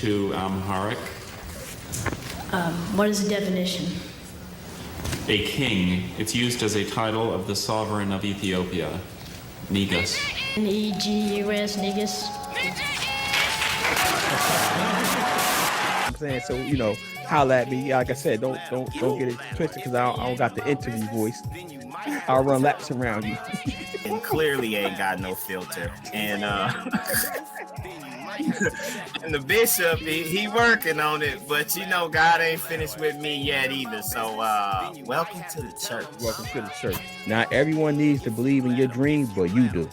to Amharic. What is the definition? A king. It's used as a title of the sovereign of Ethiopia, Negus. Negus, Negus. I'm saying, so holla at me. Like I said, don't get it twisted because I don't got the interview voice. I'll run laps around you. And clearly ain't got no filter. And and the bishop, he working on it, but God ain't finished with me yet either. So welcome to the church. Welcome to the church. Not everyone needs to believe in your dreams, but you do.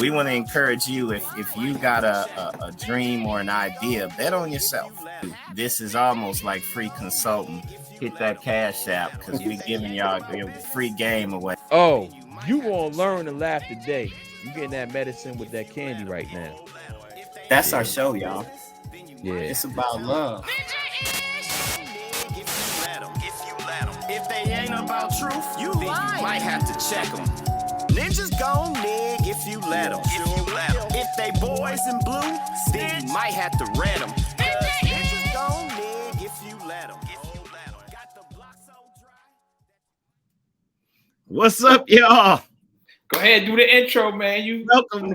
We want to encourage you, if you got a dream or an idea, bet on yourself. This is almost like free consulting. Hit that Cash App because we giving y'all a free game away. Oh, you gonna learn to laugh today. You getting that medicine with that candy right now. That's our show, y'all. Yeah, it's about love. If they ain't about truth, you might have to check them. Ninjas gon' nig if you let them. If they boys in blue, then you might have to read them. Ninjas gon' nig if you let them. What's up, y'all? Go ahead, do the intro, man.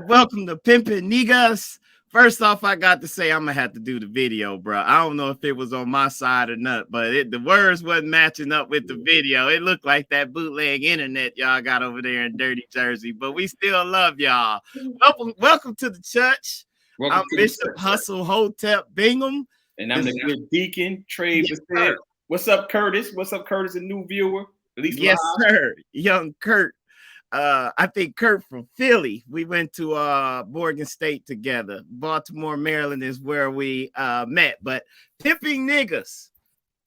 Welcome to Pimpin' Negus. First off, I got to say I'm gonna have to do the video, bro. I don't know if it was on my side or not, but the words wasn't matching up with the video. It looked like that bootleg internet y'all got over there in Dirty Jersey, but we still love y'all. Welcome to the church. I'm Bishop Hustle Hotep Bingham, and I'm the good deacon Trey. Yes, what's up, Curtis? What's up, Curtis? A new viewer, at least yes, live. Sir. Young Kurt. I think Kurt from Philly. We went to Morgan State together. Baltimore, Maryland is where we met. But Pimping Niggas,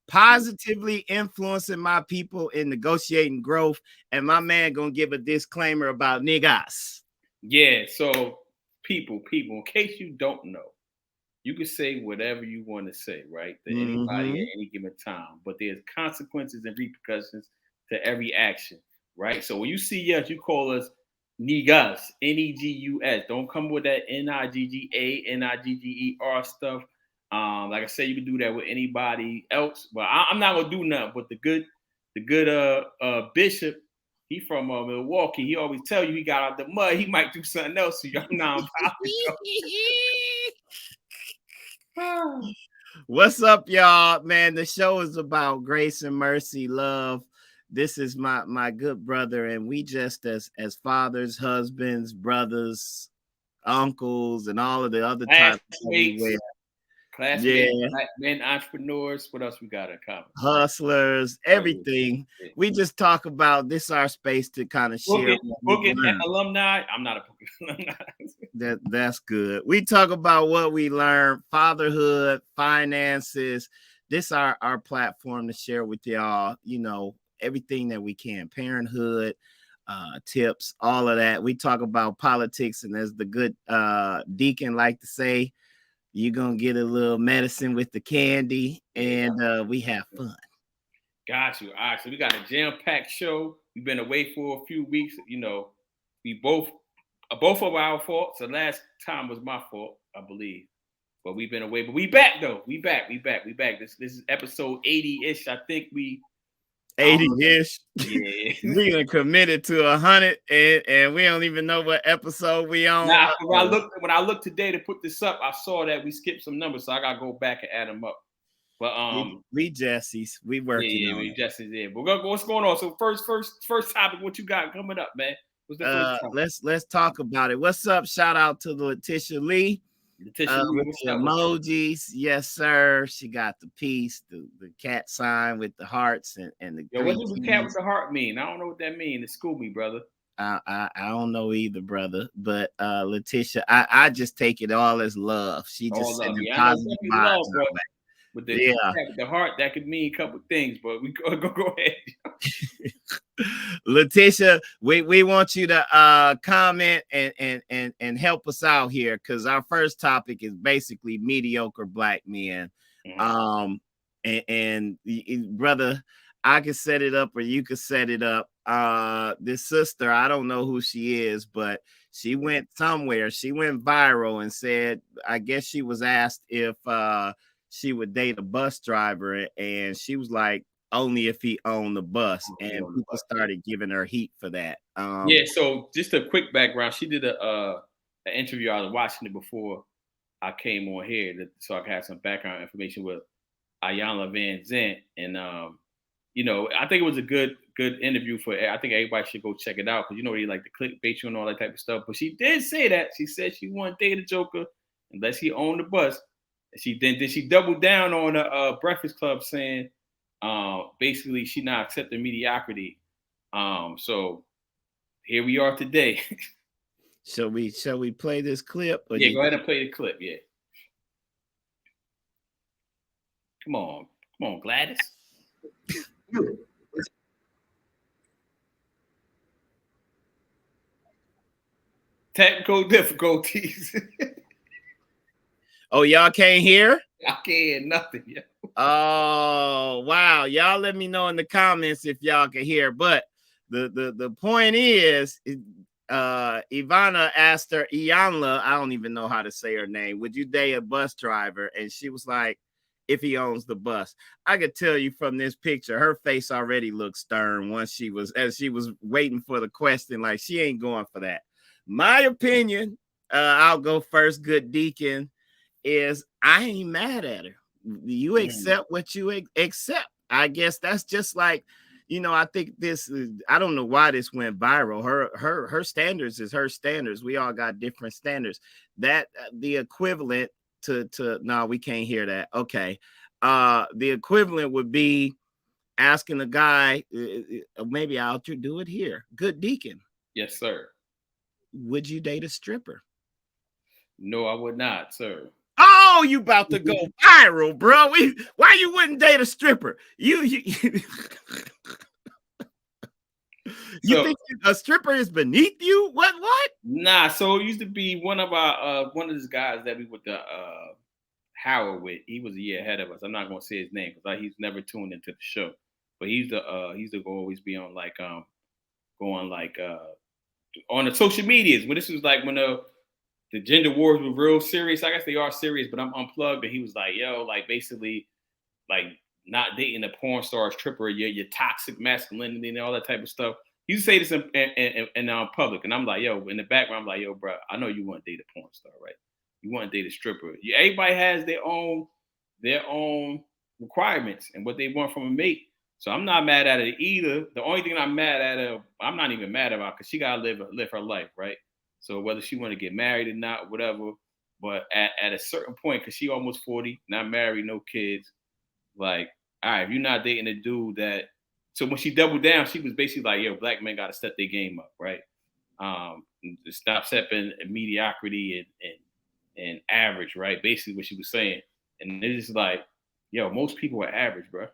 positively influencing my people in negotiating growth. And my man gonna give a disclaimer about niggas. Yeah, so people, in case you don't know, you can say whatever you want to say, right? To anybody at any given time. But there's consequences and repercussions to every action. Right, so when you see us, you call us Negus, Negus. Don't come with that Nigga, Nigger stuff. Like I said, you can do that with anybody else, but I'm not gonna do nothing. But the good bishop, he from Milwaukee. He always tell you he got out the mud. He might do something else. So y'all know. What's up, y'all? Man, the show is about grace and mercy, love. This is my good brother, and we just as fathers, husbands, brothers, uncles, and all of the other types classmates, black men, entrepreneurs. What else we got in common? Hustlers, everything. Yeah. We just talk about this. Our space to kind of share. Booking alumni. I'm not a booking alumni. That's good. We talk about what we learned: fatherhood, finances. This our platform to share with y'all. Everything that we can, parenthood, tips, all of that. We talk about politics, and as the good deacon like to say, you're gonna get a little medicine with the candy, and we have fun. Got you. All right, so we got a jam-packed show. We've been away for a few weeks. We both of our faults. The last time was my fault, I believe. But we've been away. But we back though. We back. This is episode 80-ish. I think we 80-ish. Yeah. We done committed to 100 and we don't even know what episode we on. Nah, when I looked today to put this up, I saw that we skipped some numbers, so I gotta go back and add them up. But we Jessies, we working on we Jessies there. But what's going on? So first topic, what you got coming up, man? What's the first topic? Let's talk about it. What's up? Shout out to Letitia Lee. With the emojis, yes, sir. She got the piece, the cat sign with the hearts and the. Yo, what does the cat with the heart mean? I don't know what that means. It schooled me, brother. I don't know either, brother. But Letitia, I just take it all as love. She just said positive vibes. With the heart, that could mean a couple things, but we go ahead. Letitia, we want you to comment and help us out here, because our first topic is basically mediocre black men. And brother, I can set it up or you can set it up. this sister, I don't know who she is, but she went somewhere. She went viral and said, I guess she was asked if she would date a bus driver, and she was like, only if he owned the bus, and people started giving her heat for that. Yeah, so just a quick background. She did an interview. I was watching it before I came on here, so I could have some background information with Ayanna Van Zant, and you know, I think it was a good interview for. I think everybody should go check it out because you know they like the clickbait and all that type of stuff. But she did say that she said she wouldn't date a Joker unless he owned the bus. And she doubled down on the Breakfast Club saying basically she not accepting mediocrity. So here we are today. Shall we play this clip? Yeah, go ahead and play the clip. Yeah. Come on, Gladys. Technical difficulties. Oh, y'all can't hear? I can't hear nothing. Yeah. Oh, wow. Y'all let me know in the comments if y'all can hear. But the point is, Ivana asked her, Iyanla, I don't even know how to say her name, would you date a bus driver? And she was like, if he owns the bus. I could tell you from this picture, her face already looked stern as she was waiting for the question, like she ain't going for that. My opinion, I'll go first, good deacon, is I ain't mad at her. You accept what you accept. I guess that's just like, you know, I think this, I don't know why this went viral. Her standards is her standards. We all got different standards. That the equivalent to no, we can't hear that. Okay. The equivalent would be asking a guy, maybe I'll do it here. Good deacon. Yes, sir. Would you date a stripper? No, I would not, sir. Oh, you about to go viral, bro. Why you wouldn't date a stripper? You So, think a stripper is beneath you? What? Nah, so it used to be one of these guys that we went to Howard with. He was a year ahead of us. I'm not gonna say his name because he's never tuned into the show. But he used to always be on like going like on the social medias when this was like when the gender wars were real serious. I guess they are serious, but I'm unplugged. And he was like, yo, like basically like not dating a porn star, stripper, your toxic masculinity and all that type of stuff. He used to say this in public, and I'm like, yo, in the background, I'm like, yo, bro, I know you want to date a porn star, right? You want to date a stripper. Everybody has their own requirements and what they want from a mate. So I'm not mad at it either. The only thing I'm mad at her, I'm not even mad about, because she gotta live her life, right? So whether she want to get married or not, whatever. But at a certain point, because she almost 40, not married, no kids, like, all right, if you're not dating a dude that, so when she doubled down, she was basically like, yo, black men got to step their game up, right? Stop stepping mediocrity and average, right? Basically what she was saying. And it's like, yo, most people are average, bro.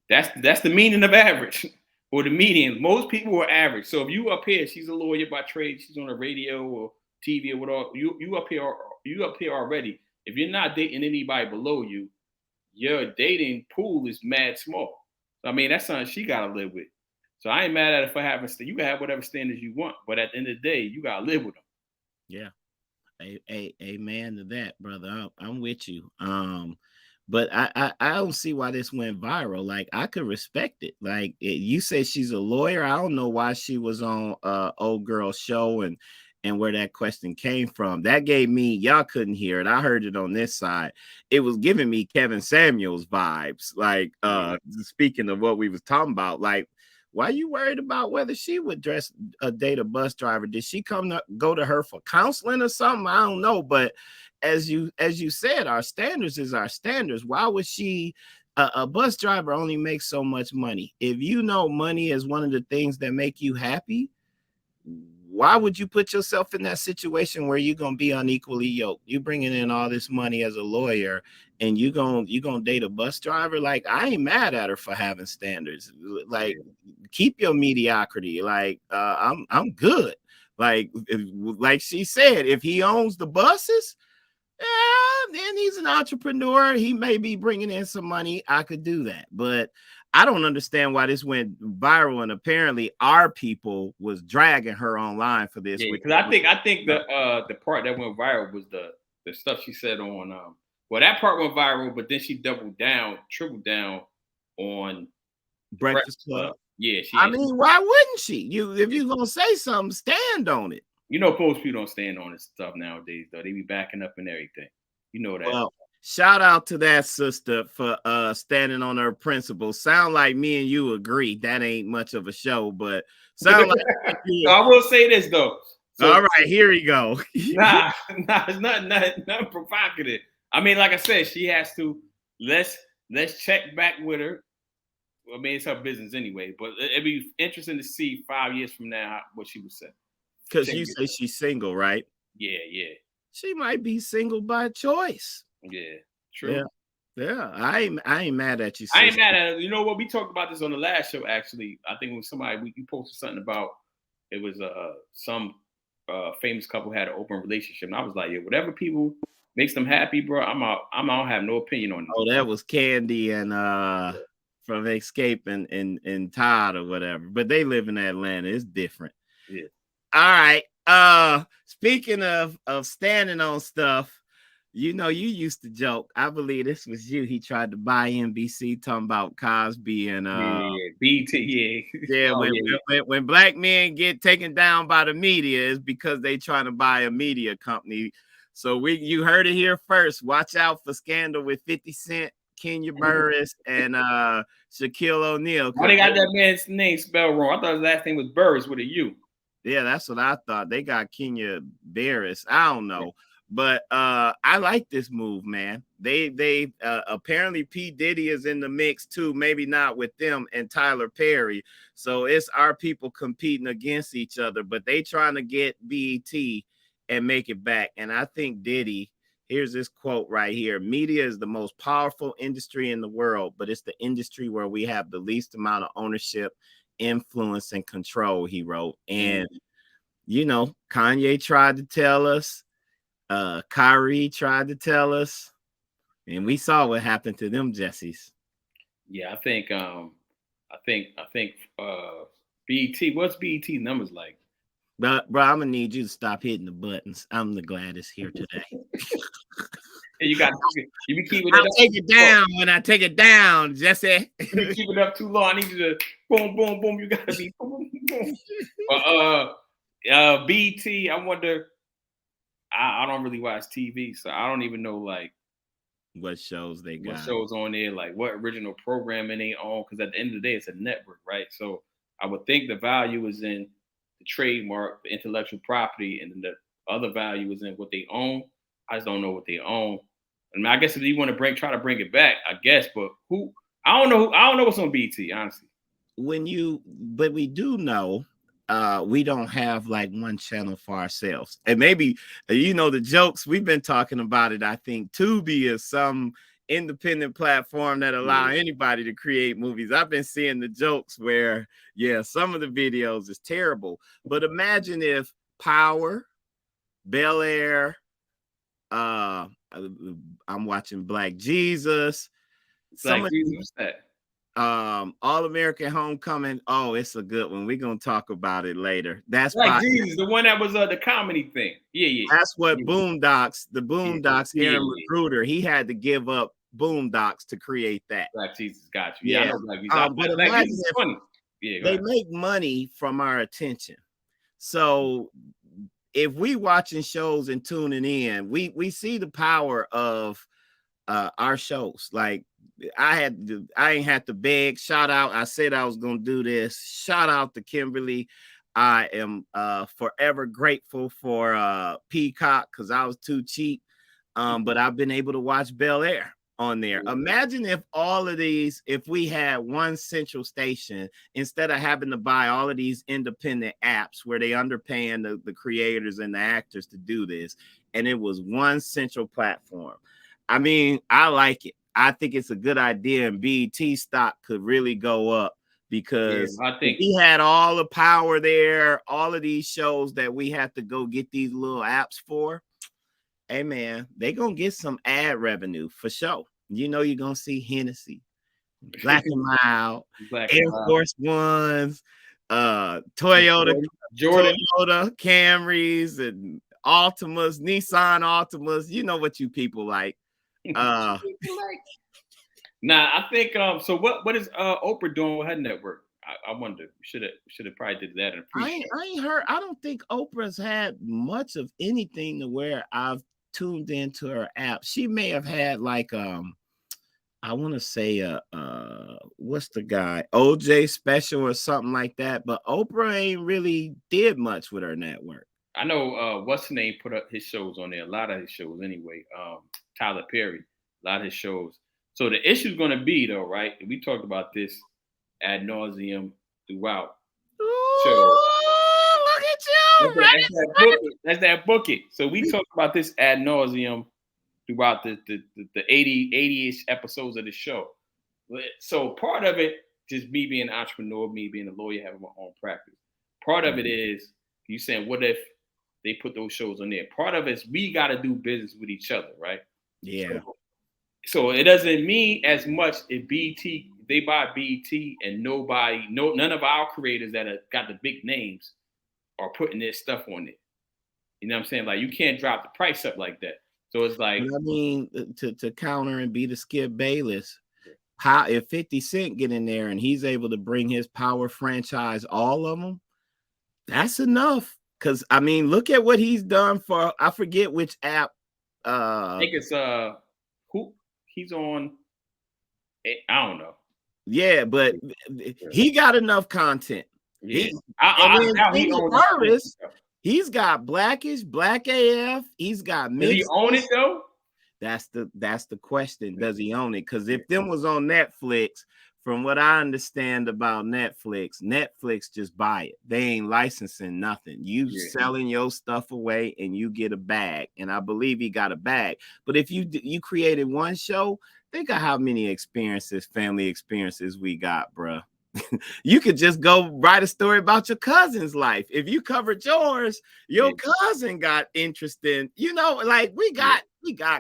That's the meaning of average or the median. Most people are average. So if you up here, she's a lawyer by trade, she's on the radio or TV or whatever, you up here already. If you're not dating anybody below you, your dating pool is mad small. So, I mean, that's something she got to live with. So I ain't mad at her for having, you can have whatever standards you want, but at the end of the day, you got to live with them. Yeah. Amen to that, brother. I'm with you. But I don't see why this went viral. Like, I could respect it. Like, you said she's a lawyer. I don't know why she was on Old Girl Show and where that question came from. That gave me, y'all couldn't hear it, I heard it on this side. It was giving me Kevin Samuels vibes. Like, speaking of what we was talking about, like, why are you worried about whether she would date a bus driver? Did she go to her for counseling or something? I don't know. But as you said, our standards is our standards. Why would she? A bus driver only makes so much money. If you know money is one of the things that make you happy, why would you put yourself in that situation where you're gonna be unequally yoked? You bringing in all this money as a lawyer, and you gonna date a bus driver? Like, I ain't mad at her for having standards. Like, keep your mediocrity. Like, I'm good. Like she said, if he owns the buses, then he's an entrepreneur. He may be bringing in some money. I could do that, but I don't understand why this went viral, and apparently our people was dragging her online for this. Yeah, because I think the part that went viral was the stuff she said on well, that part went viral, but then she tripled down on Breakfast Club. Yeah, I mean, why wouldn't she? If you're gonna say something, stand on it. You know, most people don't stand on this stuff nowadays, though. They be backing up and everything. You know that. Well, shout out to that sister for standing on her principles. Sound like me and you agree. That ain't much of a show, but sound like So I will say this though. So, all right, here we go. nah, it's not provocative. I mean, like I said, she has to let's check back with her. I mean, it's her business anyway, but it'd be interesting to see 5 years from now what she would say. Because you say she's single, right? Yeah. She might be single by choice. Yeah, true. Yeah. I ain't mad at you. Sister. I ain't mad at her. You know what? We talked about this on the last show. Actually, I think when you posted something about it was some famous couple had an open relationship, and I was like, yeah, whatever people makes them happy, bro. I'm out. I don't have no opinion on it. Oh, that was Candy and from Escape and Todd or whatever. But they live in Atlanta. It's different. Yeah. All right. Speaking of standing on stuff, you know, you used to joke. I believe this was you. He tried to buy NBC talking about Cosby and BT. Yeah, when black men get taken down by the media, it's because they trying to buy a media company. So you heard it here first. Watch out for scandal with 50 Cent, Kenya Burris, and Shaquille O'Neal. Why they got that man's name spelled wrong? I thought his last name was Burris with a U. Yeah, that's what I thought. They got Kenya Barris. I don't know. But I like this move, man. They apparently P. Diddy is in the mix too, maybe not with them and Tyler Perry. So it's our people competing against each other, but they trying to get BET and make it back. And I think Diddy, here's this quote right here. Media is the most powerful industry in the world, but it's the industry where we have the least amount of ownership, influence, and control, he wrote. And you know, Kanye tried to tell us, Kyrie tried to tell us, and we saw what happened to them Jessies. Yeah, I think BET, what's BET numbers like? But bro, I'm gonna need you to stop hitting the buttons. I'm the gladdest here today. Hey, you be keeping it I'll up. take it down when I take it down, Jesse. You be keeping it up too long. I need you to boom, boom, boom. You gotta be boom, boom. But BET, I wonder. I don't really watch TV, so I don't even know like what shows they got. What shows on there, like what original programming they own. Because at the end of the day, it's a network, right? So I would think the value is in the trademark, the intellectual property, and then the other value is in what they own. I just don't know what they own. I mean, I guess if you want to try to bring it back, I guess. But I don't know what's on BT, honestly. But we do know we don't have like one channel for ourselves. And maybe, you know, the jokes, we've been talking about it. I think Tubi is some independent platform that allow anybody to create movies. I've been seeing the jokes where, yeah, some of the videos is terrible. But imagine if Power, Bel Air, I'm watching Black Jesus. All American Homecoming. Oh, it's a good one. We're gonna talk about it later. That's Black Jesus, the one that was the comedy thing. Yeah. That's what Boondocks, Aaron Recruiter, he had to give up Boondocks to create that. Black Jesus, got you. Yeah, I know Black Jesus. But Black Jesus is funny. Yeah, they make money from our attention. So if we watching shows and tuning in, we see the power of our shows. Like I ain't had to beg. Shout out. I said I was gonna do this. Shout out to Kimberly. I am forever grateful for Peacock because I was too cheap. But I've been able to watch Bel Air on there. Imagine if all of these, if we had one central station instead of having to buy all of these independent apps where they underpaying the creators and the actors to do this, and it was one central platform. I mean, I like it. I think it's a good idea, and BET stock could really go up because I think he had all the power there, all of these shows that we have to go get these little apps for. Hey man, they gonna get some ad revenue for sure. You know, you're gonna see Hennessy, Black and Mild, Black Air and Mild. Force Ones, Toyota Camrys, and Altimas, Nissan Altimas. You know what you people like. Nah, I think so. What is Oprah doing with her network? I wonder. Should have probably did that in a pre-show. I ain't heard. I don't think Oprah's had much of anything to where I've tuned into her app. She may have had like I want to say what's the guy, OJ Special or something like that, but Oprah ain't really did much with her network. I know what's the name put up his shows on there, a lot of his shows anyway. Tyler Perry, a lot of his shows. So the issue is going to be though, right? We talked about this ad nauseum throughout. Ooh, So look at you! That's that book it. So we talked about this ad nauseum throughout the 80-ish episodes of the show. So part of it, just me being an entrepreneur, me being a lawyer, having my own practice. Part of it is you saying, what if they put those shows on there? Part of it is we got to do business with each other, right? Yeah. So it doesn't mean as much if BT, they buy BT and none of our creators that have got the big names are putting their stuff on it. You know what I'm saying? Like you can't drop the price up like that. So it's like, I mean, to counter and be the Skip Bayless, how if 50 Cent get in there and he's able to bring his power franchise, all of them, that's enough. Because I mean, look at what he's done for, I forget which app. I think it's who he's on. I don't know. Yeah, but he got enough content. Yeah, He's got Blackish, Black AF. He's got mixed. Does he own it though? That's the question. Does he own it? Because if them was on Netflix, from what I understand about Netflix just buy it. They ain't licensing nothing. You selling your stuff away and you get a bag. And I believe he got a bag. But if you created one show, think of how many family experiences we got, bruh. You could just go write a story about your cousin's life. If you covered yours, your cousin got interested. You know, like we got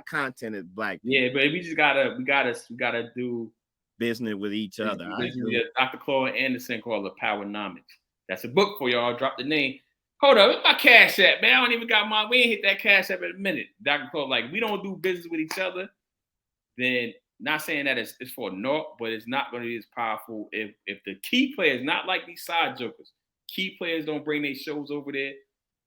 content as Black people. Yeah, but we just gotta do business with each other. Dr. Claude Anderson called it Powernomics. That's a book for y'all. Drop the name. Hold up, where's my Cash App, man? I don't even got we ain't hit that Cash App in a minute. Dr. Claude, like we don't do business with each other, then not saying that it's for naught, but it's not going to be as powerful if the key players, not like these side jokers, key players don't bring their shows over there.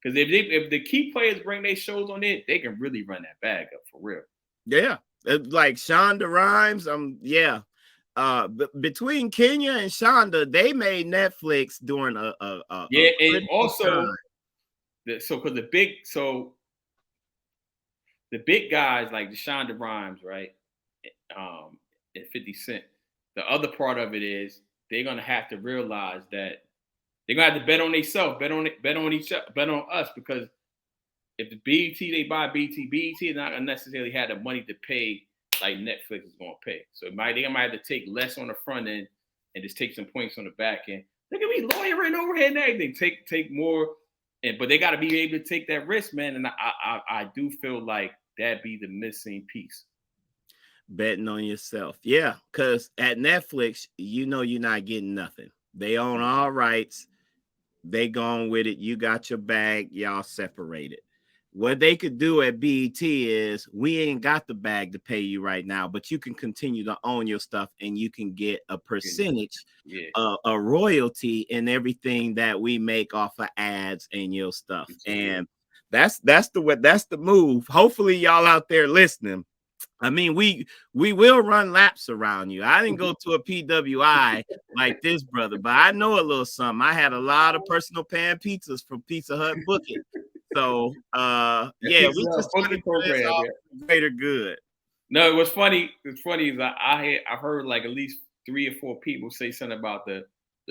Because if the key players bring their shows on there, they can really run that bag up for real. Yeah, like Shonda Rhimes. Between Kenya and Shonda, they made Netflix during a and also because the big guys like the Shonda Rhimes, right? And 50 Cent. The other part of it is they're gonna have to realize that they're gonna have to bet on themselves, bet on each other, bet on us, because if the BET they buy BET is not gonna necessarily have the money to pay like Netflix is gonna pay. So they might have to take less on the front end and just take some points on the back end. Look at me lawyering overhead and everything. Take more, but they got to be able to take that risk, man. And I do feel like that'd be the missing piece. Betting on yourself. Yeah, because at Netflix, you know you're not getting nothing. They own all rights. They gone with it. You got your bag. Y'all separated. What they could do at BET is we ain't got the bag to pay you right now, but you can continue to own your stuff and you can get a percentage, a royalty in everything that we make off of ads and your stuff. And that's the move. Hopefully y'all out there listening. I mean, we will run laps around you. I didn't go to a PWI like this, brother, but I know a little something. I had a lot of personal pan pizzas from Pizza Hut booking. So we just trying to do this all for greater good. No, what's funny is I heard like at least 3 or 4 people say something about the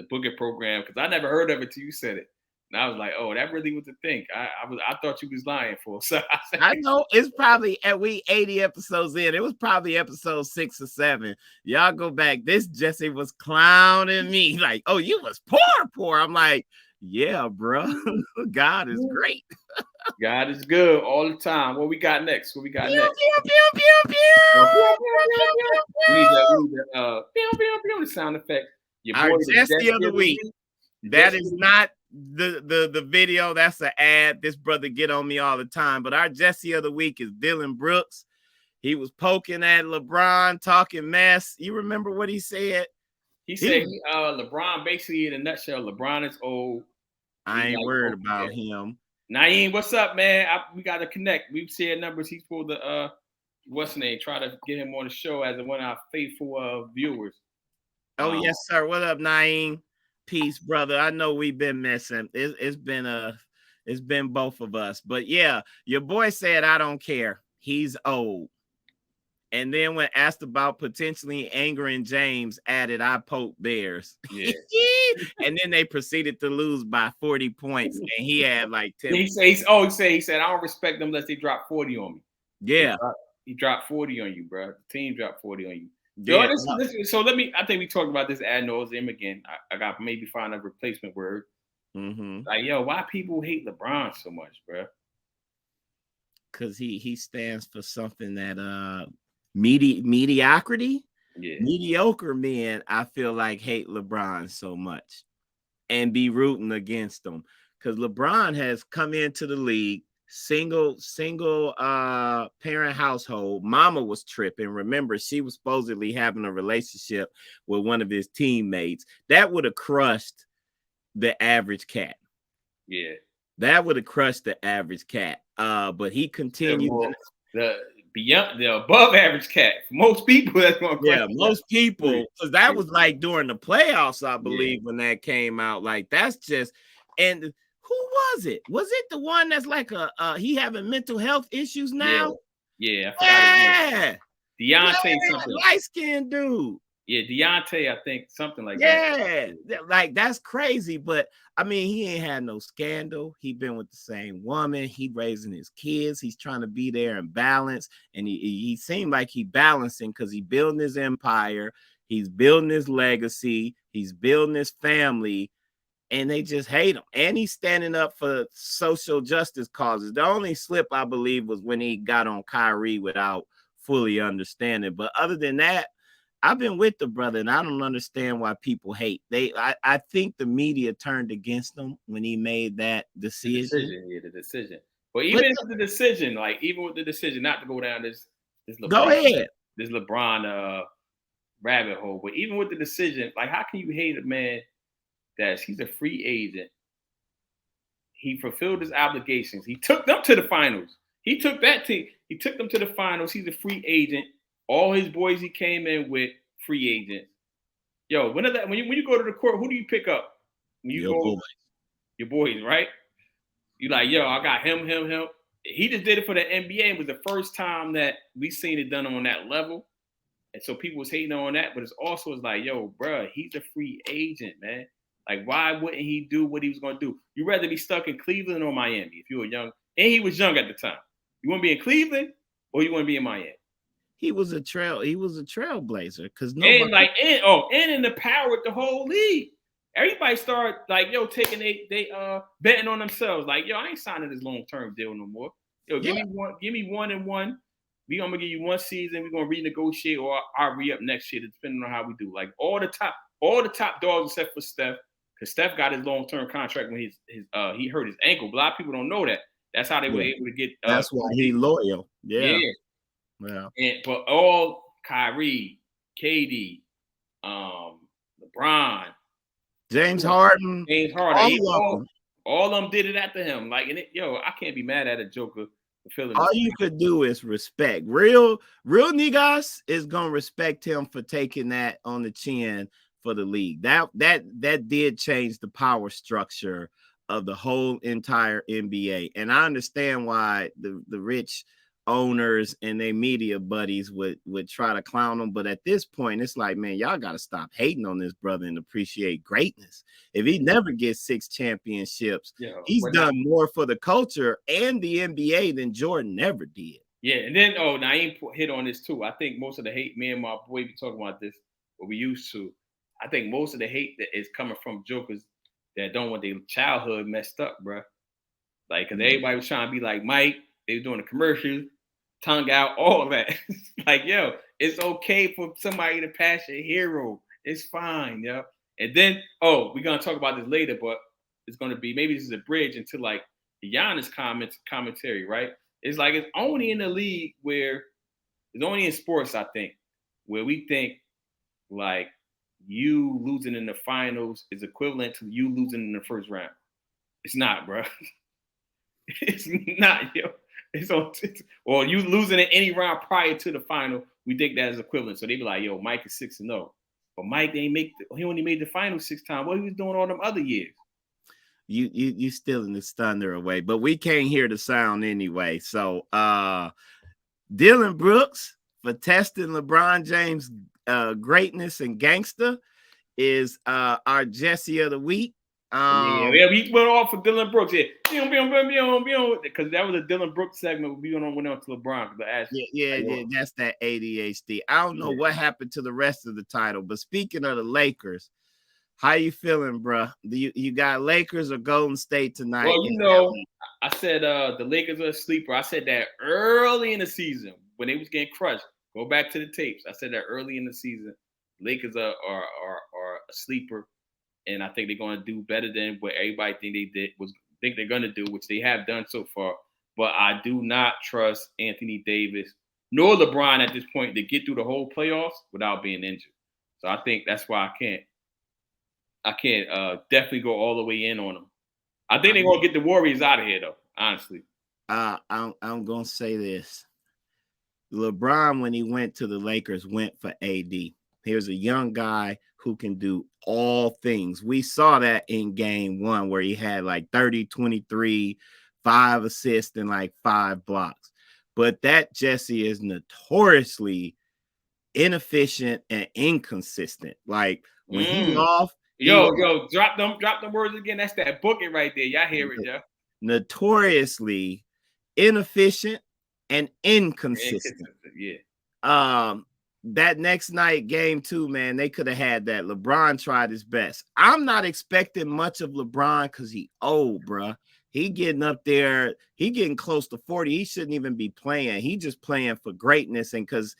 booking program, because I never heard of it till you said it. And I was like, oh, that really was the thing. I thought you was lying for. So I know it's probably we 80 episodes in. It was probably episode 6 or 7. Y'all go back. This Jesse was clowning me like, oh, you was poor. I'm like, yeah, bro. God is great. God is good all the time. What we got next? We need sound effect. Your Our boy, the Jesse of the week. That is not the video. That's an ad. This brother get on me all the time. But our Jesse of the week is Dylan Brooks. He was poking at LeBron, talking mess. You remember what he said? He said, LeBron, basically in a nutshell, LeBron is old. I ain't worried about him. Naeem, what's up, man? We got to connect. We've shared numbers. He's for the, what's the name? Try to get him on the show as one of our faithful viewers. Oh, yes, sir. What up, Naeem? Peace, brother. I know we've been messing. It's been both of us. But yeah, your boy said, I don't care. He's old. And then when asked about potentially angering James, added, I poke bears. Yeah. And then they proceeded to lose by 40 points. And he had like 10. He said, I don't respect them unless they drop 40 on me. Yeah. He dropped 40 on you, bro. The team dropped 40 on you. Yeah. So I think we talked about this ad nauseum again. I got maybe find a replacement word. Mm-hmm. Like, yo, why people hate LeBron so much, bro? Because he stands for something that mediocrity. Yeah. Mediocre men, I feel like, hate LeBron so much and be rooting against him. Because LeBron has come into the league single parent household. Mama was tripping. Remember, she was supposedly having a relationship with one of his teammates. That would have crushed the average cat. Yeah. That would have crushed the average cat. But he continued. The above average cat. For most people, that's going to crush. Yeah, most people, because that was like during the playoffs, I believe, when that came out. Like, that's just, and who was it? Was it the one that's like he having mental health issues now? Yeah. I forgot Deontay something. Light-skinned dude. Yeah, Deontay, I think, something like that. Yeah, like that's crazy. But I mean, he ain't had no scandal. He been with the same woman. He raising his kids. He's trying to be there and balance. And he seemed like he balancing because he building his empire. He's building his legacy. He's building his family. And they just hate him. And he's standing up for social justice causes. The only slip, I believe, was when he got on Kyrie without fully understanding. But other than that, I've been with the brother, and I don't understand why people hate. I think the media turned against him when he made that decision. The decision. But even with the decision, not to go down this LeBron, go ahead. This LeBron rabbit hole. But even with the decision, like, how can you hate a man he's a free agent? He fulfilled his obligations. He took them to the finals. He took that team. He took them to the finals. He's a free agent. All his boys he came in with free agents. Yo, when you go to the court, who do you pick up? When you your boys, right? You like, yo, I got him. He just did it for the NBA. It was the first time that we seen it done on that level. And so people was hating on that, but it's also like, yo, bro, he's a free agent, man. Like, why wouldn't he do what he was going to do? You rather be stuck in Cleveland or Miami if you were young. And he was young at the time. You want to be in Cleveland or you want to be in Miami? He was a trailblazer because and in the power with the whole league. Everybody started like, yo, taking they betting on themselves. Like, yo, I ain't signing this long-term deal no more. Yo, give me 1 and 1. I'm gonna give you 1 season. We're gonna renegotiate or I'll re-up next year, depending on how we do. Like all the top dogs except for Steph, because Steph got his long-term contract when he hurt his ankle. But a lot of people don't know that. That's how they were able to get. That's why he's loyal. Yeah. But all Kyrie, KD, LeBron, James Harden, all of them did it after him. Like, I can't be mad at a Joker for feeling. All you could do is respect. Real Negus is gonna respect him for taking that on the chin for the league. That did change the power structure of the whole entire NBA. And I understand why the rich owners and their media buddies would try to clown him. But at this point, it's like, man, y'all got to stop hating on this brother and appreciate greatness. If he never gets 6 championships, he's done more for the culture and the NBA than Jordan ever did. Yeah, and then, Naeem hit on this too. I think most of the hate, me and my boy be talking about this, what we used to. I think most of the hate that is coming from jokers that don't want their childhood messed up, bro. Like, because everybody was trying to be like Mike. They were doing the commercials, tongue out, all of that. Like, yo, it's okay for somebody to pass your hero. It's fine, yeah. And then, we're gonna talk about this later, but it's gonna be maybe this is a bridge into like the Giannis commentary, right? It's like it's only in the league where it's only in sports, I think, where we think like you losing in the finals is equivalent to you losing in the first round. It's not, bro. It's not, yo. Or you losing in any round prior to the final, we think that is equivalent. So they be like, yo, Mike is 6-0. But Mike he only made the final 6 times. What he was doing all them other years? You stealing the thunder away, but we can't hear the sound anyway. So Dylan Brooks, for testing LeBron James' greatness and gangster, is our Jesse of the week. We went off for Dylan Brooks. Yeah, because that was a Dylan Brooks segment. We went on to LeBron. Yeah, that's that ADHD. I don't know what happened to the rest of the title, but speaking of the Lakers, how you feeling, bro? Do you got Lakers or Golden State tonight? Well, I said the Lakers are a sleeper. I said that early in the season when they was getting crushed. Go back to the tapes. I said that early in the season, Lakers are a sleeper, and I think they're going to do better than what everybody think they're going to do, which they have done so far. But I do not trust Anthony Davis nor LeBron at this point to get through the whole playoffs without being injured. So I think that's why I can't definitely go all the way in on them. I think they're going to get the Warriors out of here, though, honestly. I'm going to say this. LeBron, when he went to the Lakers, went for AD. Here's a young guy who can do all things. We saw that in game 1 where he had like 30, 23, 5 assists and like 5 blocks. But that Jesse is notoriously inefficient and inconsistent. Like when he's off. Yo, drop them words again. That's that booking right there. Y'all hear it, yeah. Notoriously inefficient and inconsistent. Yeah. That next night, game 2, man, they could have had that. LeBron tried his best. I'm not expecting much of LeBron because he old, bro. He getting up there. He getting close to 40. He shouldn't even be playing. He just playing for greatness and because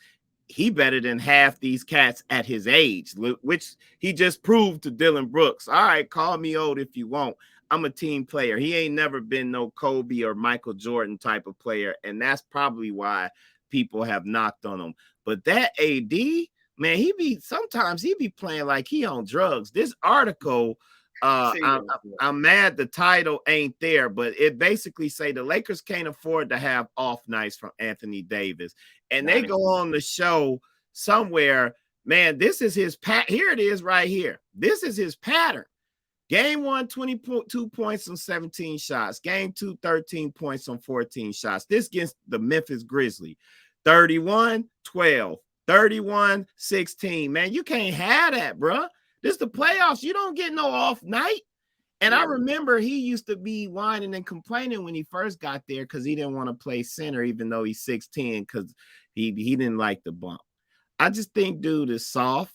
he better than half these cats at his age, which he just proved to Dylan Brooks. All right, call me old if you want. I'm a team player. He ain't never been no Kobe or Michael Jordan type of player, and that's probably why people have knocked on him. But that AD, man, sometimes he be playing like he on drugs. This article, I'm mad the title ain't there, but it basically say the Lakers can't afford to have off nights from Anthony Davis. And they go on the show somewhere, man, this is his here it is right here. This is his pattern. Game 1, 22 points on 17 shots. Game 2, 13 points on 14 shots. This against the Memphis Grizzlies. 31, 12, 31, 16. Man, you can't have that, bro. This the playoffs. You don't get no off night. And I remember he used to be whining and complaining when he first got there because he didn't want to play center, even though he's 6'10", because he didn't like the bump. I just think dude is soft.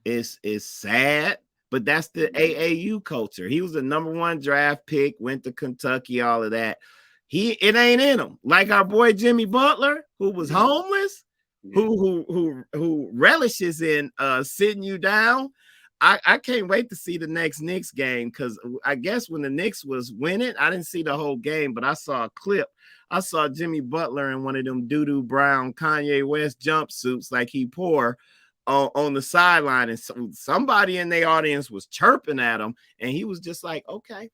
Is sad, but that's the AAU culture. He was the number 1 draft pick, went to Kentucky, all of that. It ain't in him. Like our boy Jimmy Butler, who was homeless, who relishes in sitting you down. I can't wait to see the next Knicks game because I guess when the Knicks was winning, I didn't see the whole game, but I saw a clip. I saw Jimmy Butler in one of them doo-doo brown Kanye West jumpsuits like he poor on the sideline, and somebody in the audience was chirping at him, and he was just like, okay,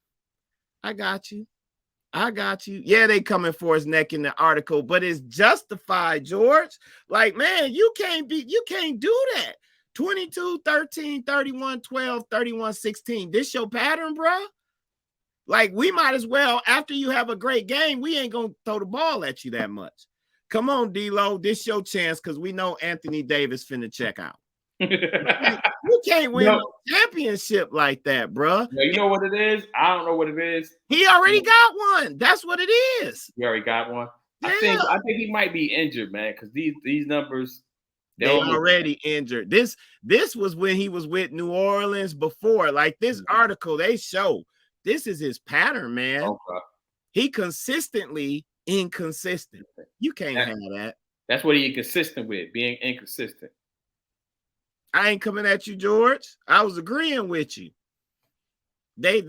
I got you. Yeah, they coming for his neck in the article, but it's justified, George. Like, man, you can't do that. 22, 13, 31, 12, 31, 16. This your pattern, bro? Like, we might as well, after you have a great game, we ain't going to throw the ball at you that much. Come on, D-Lo, this your chance because we know Anthony Davis finna check out. You can't win a championship like that, bro. You know what it is? I don't know what it is. He already got one. That's what it is. He already got one. Yeah. I think he might be injured, man, because these numbers. They already injured. This was when he was with New Orleans before. Like this article, they show this is his pattern, man. Okay. He consistently inconsistent. You can't have that. That's what he's consistent with, being inconsistent. I ain't coming at you, George. I was agreeing with you. They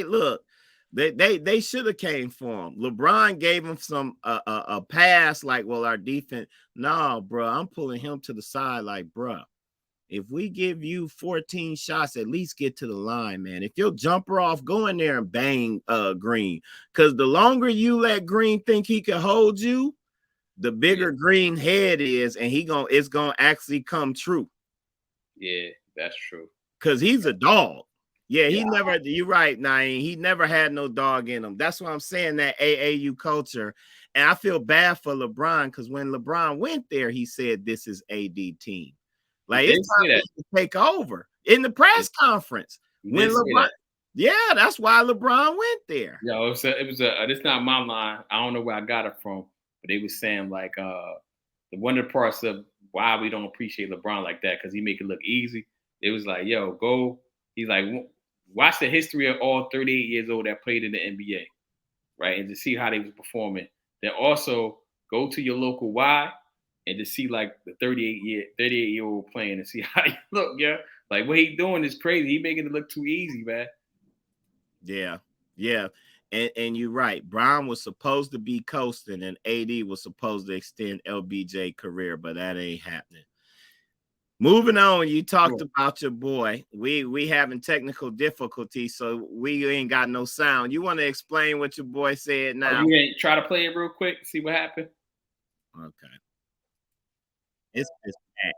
look. They should have came for him. LeBron gave him some a pass, like, well, our defense. No, bro, I'm pulling him to the side, like, bro, if we give you 14 shots, at least get to the line, man. If you'll jumper off, go in there and bang Green. Because the longer you let Green think he can hold you, the bigger Green head is, and it's gonna actually come true. Yeah, that's true. Because he's a dog. Yeah, he never, you're right, Naeem. He never had no dog in him. That's why I'm saying that AAU culture. And I feel bad for LeBron, because when LeBron went there, he said this is AD team. Like, it's time to take over in the press conference. When LeBron, that's why LeBron went there. Yeah, it's not my line. I don't know where I got it from, but they were saying like one of the parts of why we don't appreciate LeBron like that, because he make it look easy. It was like, yo, go. He's like, watch the history of all 38 years old that played in the NBA, right? And to see how they was performing. Then also go to your local Y and to see like the 38-year-old playing and see how you look, yeah. Like what he doing is crazy. He making it look too easy, man. Yeah. And you're right. Brown was supposed to be coasting, and AD was supposed to extend LBJ career, but that ain't happening. Moving on, you talked about your boy. We having technical difficulties, so we ain't got no sound. You want to explain what your boy said now? You ain't try to play it real quick, see what happened? Okay. It's bad.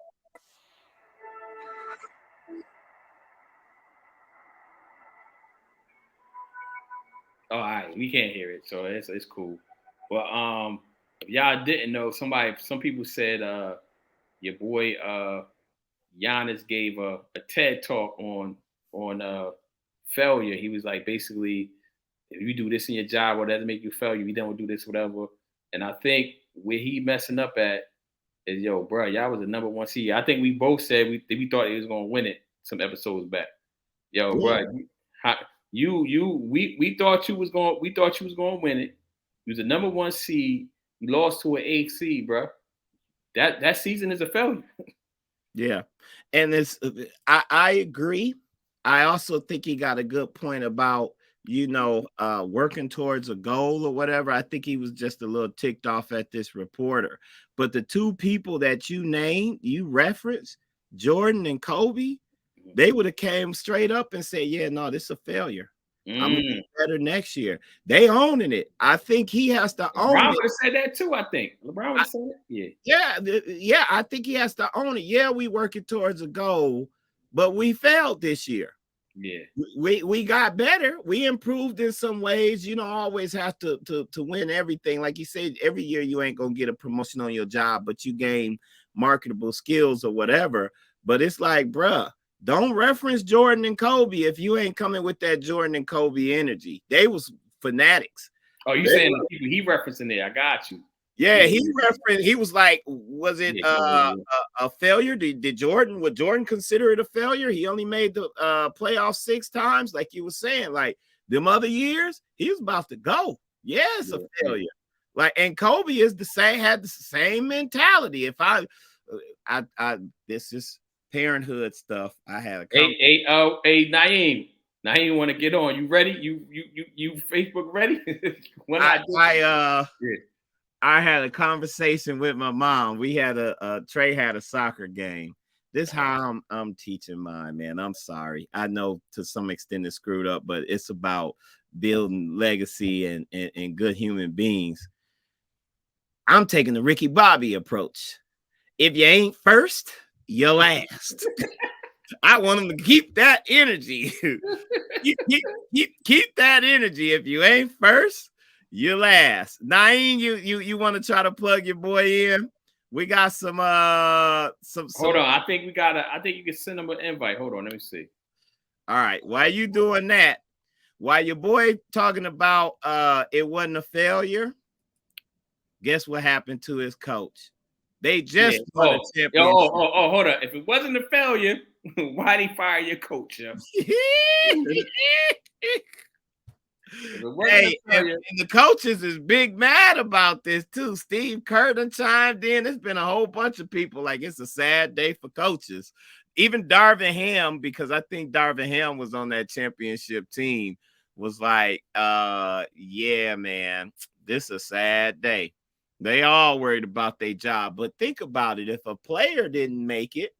Oh, all right, we can't hear it, so it's cool. Well, if y'all didn't know, some people said your boy Giannis gave a TED talk on failure. He was like, basically, if you do this in your job, or doesn't make you fail, you don't do this, whatever. And I think where he messing up at is, yo, bro, y'all was the number one seed. I think we both said we thought he was gonna win it some episodes back. Yo, bro, we thought you was gonna win it. You was the number one seed. You lost to an 8th seed, bro. That season is a failure. Yeah, and I agree. I also think he got a good point about, working towards a goal or whatever. I think he was just a little ticked off at this reporter. But the two people that you referenced, Jordan and Kobe, they would have came straight up and said, yeah, no, this is a failure. I'm gonna do better next year. They owning it. I think he has to own it. LeBron would have said that too, I think. LeBron would have said it. Yeah, I think he has to own it. Yeah, we working towards a goal, but we failed this year. Yeah. We got better. We improved in some ways. You don't always have to win everything. Like you said, every year you ain't gonna get a promotion on your job, but you gain marketable skills or whatever. But it's like, bruh, don't reference Jordan and Kobe if you ain't coming with that Jordan and Kobe energy. They was fanatics. Oh, you saying the people he referencing there? I got you. Yeah, he referenced. He was like, was it a failure? Would Jordan consider it a failure? He only made the playoffs 6 times, like you were saying. Like them other years, he was about to go. Yeah, it's a failure. Like, and Kobe had the same mentality. If I this is parenthood stuff. I had a Naeem, want to get on? You ready? You Facebook ready? I had a conversation with my mom. We had Trey had a soccer game. This how I'm teaching mine, man. I'm sorry. I know to some extent it's screwed up, but it's about building legacy and good human beings. I'm taking the Ricky Bobby approach. If you ain't first, you're last. I want them to keep that energy. keep that energy. If you ain't first, you're last. Naeem, you want to try to plug your boy in? We got some Hold on. I think you can send him an invite. Hold on, let me see. All right. While you doing that, while your boy talking about it wasn't a failure, guess what happened to his coach? They just won a championship. Hold on. If it wasn't a failure, why'd he fire your coach? If it wasn't Hey, a failure, and the coaches is big mad about this too. Steve Kerr done chimed in. There's been a whole bunch of people like it's a sad day for coaches. Even Darvin Ham, because I think Darvin Ham was on that championship team, was like, yeah, man, this is a sad day. They all worried about their job. But think about it. If a player didn't make it,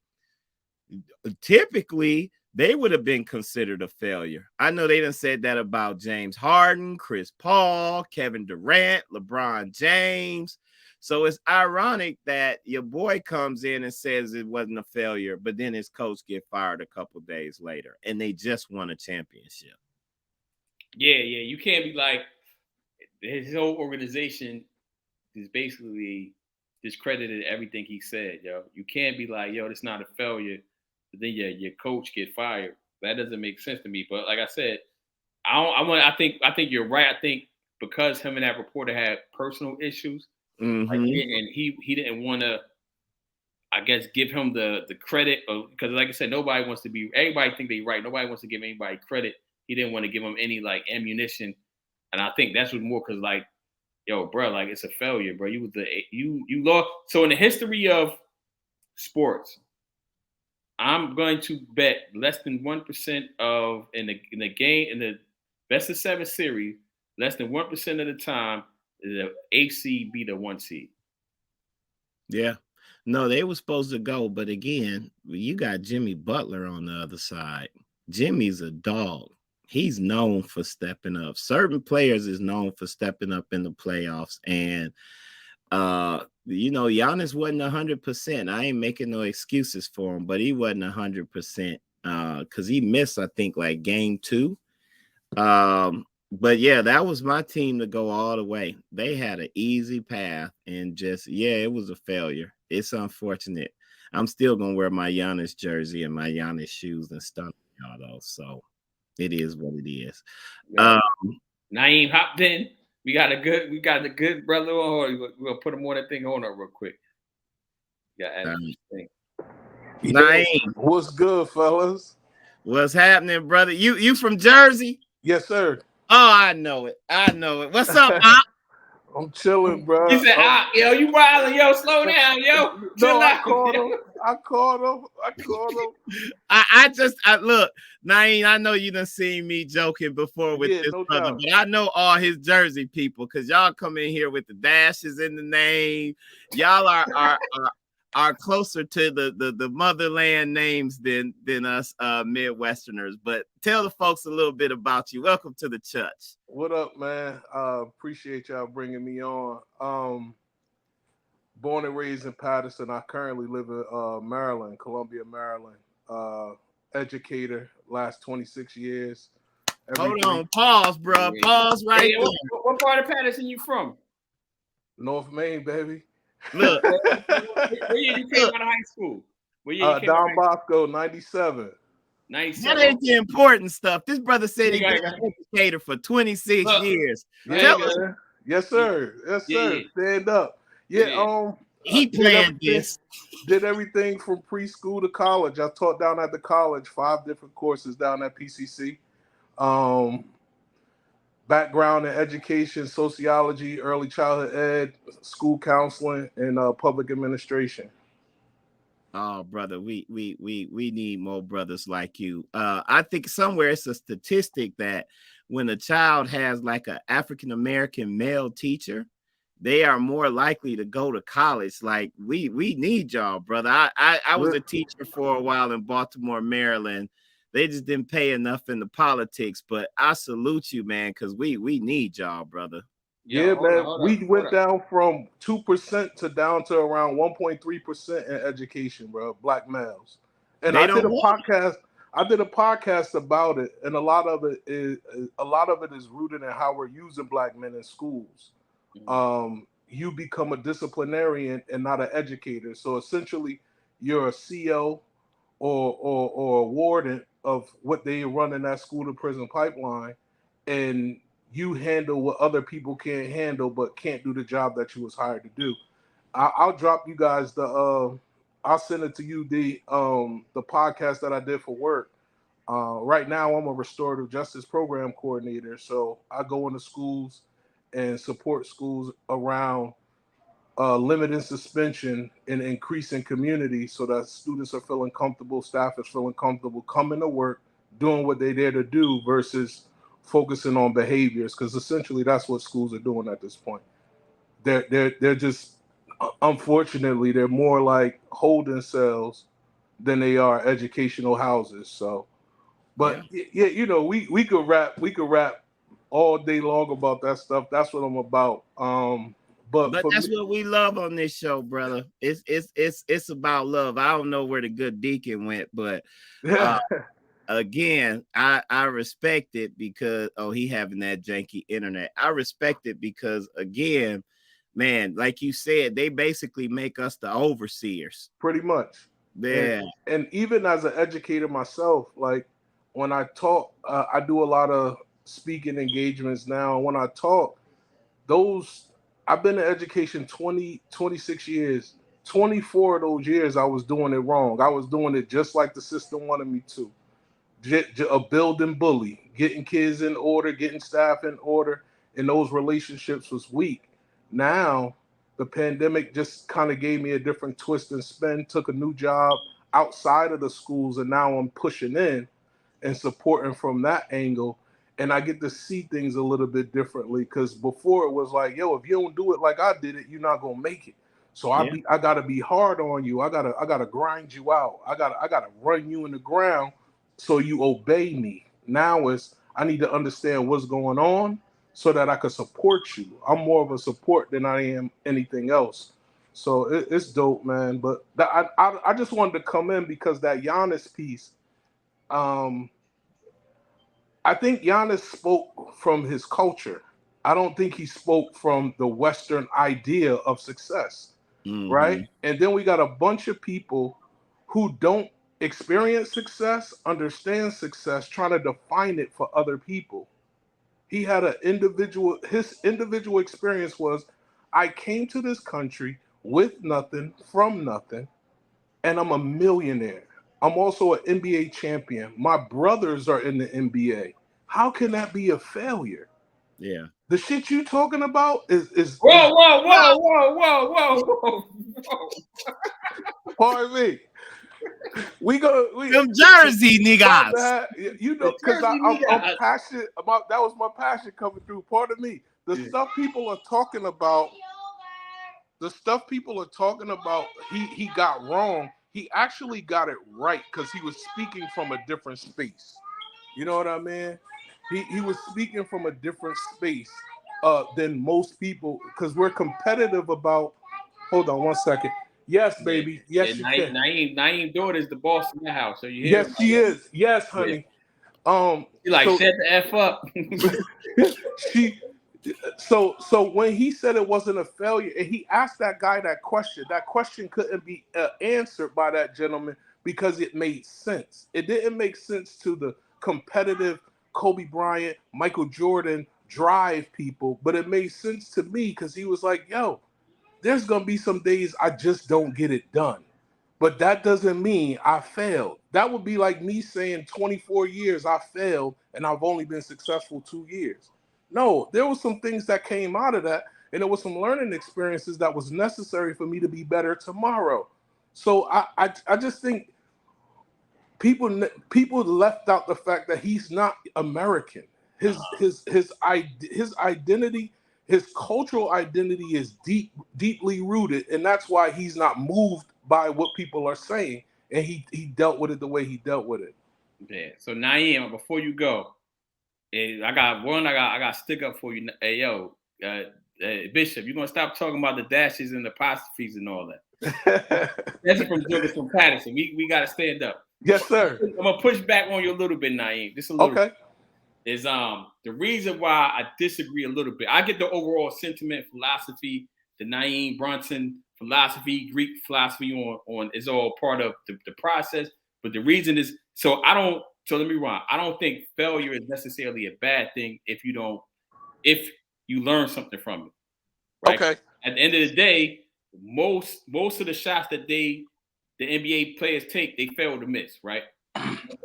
typically they would have been considered a failure. I know they done said that about James Harden, Chris Paul, Kevin Durant, LeBron James. So it's ironic that your boy comes in and says it wasn't a failure, but then his coach get fired a couple days later, and they just won a championship. yeah, you can't be like his whole organization is basically discredited everything he said, yo. You can't be like, yo, it's not a failure, but then your coach get fired. That doesn't make sense to me. But like I said, I think you're right. I think because him and that reporter had personal issues, like, and he didn't want to, I guess, give him the credit of, because like I said, everybody think they right. Nobody wants to give anybody credit. He didn't want to give him any like ammunition, and I think that's what more because like, yo, bro, like it's a failure, bro. You lost. So in the history of sports, I'm going to bet less than 1% of in the game in the best of 7 series, less than 1% of the time the AC be the 1 seed. Yeah. No, they were supposed to go, but again, you got Jimmy Butler on the other side. Jimmy's a dog. He's known for stepping up. Certain players is known for stepping up in the playoffs. And Giannis wasn't 100%. I ain't making no excuses for him, but he wasn't 100% because he missed, I think, like game 2. But yeah, that was my team to go all the way. They had an easy path and it was a failure. It's unfortunate. I'm still gonna wear my Giannis jersey and my Giannis shoes and stuff, though. So it is what it is. Yeah. Naeem hopped in. We got a good brother on. We'll put him on that thing on real quick. Yeah, Naeem, what's good, fellas? What's happening, brother? You from Jersey? Yes, sir. Oh, I know it. What's up, Op? I'm chilling, bro. He said, yo, you wilding, yo, slow down, yo. No, I called him. I look, Naeem, I know you done seen me joking before with this brother, but I know all his Jersey people because y'all come in here with the dashes in the name. Y'all are closer to the motherland names than us Midwesterners. But tell the folks a little bit about you. Welcome to the church. What up, man? Appreciate y'all bringing me on. Born and raised in Patterson. I currently live in Maryland, Columbia, Maryland. Educator, last 26 years. Hold on, pause, bro. Pause right there. What part of Patterson you from? North Maine, baby. Look. Where you came out of high school? Don Bosco, 97. 97. That ain't the important stuff. This brother said he been an educator for 26 years. Yes, sir. Yes, sir. Stand up. Yeah, he planned this. Did everything from preschool to college. I taught down at the college, 5 different courses down at PCC. Background in education, sociology, early childhood ed, school counseling, and public administration. Oh, brother, we need more brothers like you. I think somewhere it's a statistic that when a child has like an African American male teacher, they are more likely to go to college. Like we need y'all, brother. I was a teacher for a while in Baltimore, Maryland. They just didn't pay enough in the politics, but I salute you, man, because we need y'all, brother. Yeah, man. We went down from 2% to down to around 1.3% in education, bro. Black males. And I did a podcast about it, and a lot of it is rooted in how we're using black men in schools. You become a disciplinarian and not an educator. So essentially, you're a CO or a warden of what they run in that school to prison pipeline, and you handle what other people can't handle, but can't do the job that you was hired to do. I'll drop you guys I'll send it to you the podcast that I did for work. Right now, I'm a restorative justice program coordinator, so I go into schools and support schools around limiting suspension and increasing community so that students are feeling comfortable, staff is feeling comfortable coming to work, doing what they're there to do versus focusing on behaviors, because essentially that's what schools are doing at this point. They're just, unfortunately, they're more like holding cells than they are educational houses. So, but yeah, you know, we could rap all day long about that stuff. That's what I'm about. But But for that's me, what we love on this show, brother. It's about love. I don't know where the good deacon went, but again, I respect it because he having that janky internet. I respect it because again, man, like you said, they basically make us the overseers. pretty much. Yeah. And even as an educator myself, like when I talk, I do a lot of speaking engagements now. And when I talk, I've been in education 26 years. 24 of those years, I was doing it wrong. I was doing it just like the system wanted me to. A building bully, getting kids in order, getting staff in order, and those relationships was weak. Now, the pandemic just kind of gave me a different twist and spin, took a new job outside of the schools, and now I'm pushing in and supporting from that angle. And I get to see things a little bit differently, because before it was like, yo, if you don't do it like I did it, you're not gonna make it. So I gotta be hard on you. I gotta grind you out. I gotta run you in the ground so you obey me. Now I need to understand what's going on so that I can support you. I'm more of a support than I am anything else. So it's dope, man. But I just wanted to come in because that Giannis piece, I think Giannis spoke from his culture. I don't think he spoke from the Western idea of success, right? And then we got a bunch of people who don't experience success, understand success, trying to define it for other people. He had his individual experience was, I came to this country with nothing, from nothing, and I'm a millionaire. I'm also an NBA champion. My brothers are in the NBA. How can that be a failure? Yeah. The shit you talking about is Whoa. pardon me. Them Jersey niggas. You know, because I'm passionate about, that was my passion coming through. Pardon me. The stuff people are talking about, he got wrong. He actually got it right because he was speaking from a different space. You know what I mean? He was speaking from a different space than most people, because we're competitive about. Hold on one second. Yes, baby. Yes, you can. Naeem daughter is the boss in the house. So you hear? Yes, she is. Yes, honey. She like, shut the F up. So when he said it wasn't a failure, and he asked that guy that question couldn't be answered by that gentleman because it made sense. It didn't make sense to the competitive Kobe Bryant, Michael Jordan drive people, but it made sense to me because he was like, yo, there's going to be some days I just don't get it done. But that doesn't mean I failed. That would be like me saying 24 years I failed and I've only been successful 2 years. No, there were some things that came out of that, and there were some learning experiences that was necessary for me to be better tomorrow. So I just think people left out the fact that he's not American. His identity, his cultural identity is deeply rooted, and that's why he's not moved by what people are saying, and he dealt with it the way he dealt with it. Yeah. So Naeem, before you go, I got stick up for you. Hey yo, Bishop, you're gonna stop talking about the dashes and the apostrophes and all that. That's from Douglas from Patterson. We gotta stand up. Yes, sir. I'm gonna push back on you a little bit, Naeem. Just a little bit. Is the reason why I disagree a little bit. I get the overall sentiment, philosophy, the Naeem Brunson philosophy, Greek philosophy on is all part of the process. But the reason is so let me run. I don't think failure is necessarily a bad thing if you learn something from it. Right? Okay. At the end of the day, most of the shots that the NBA players take, they fail to miss, right?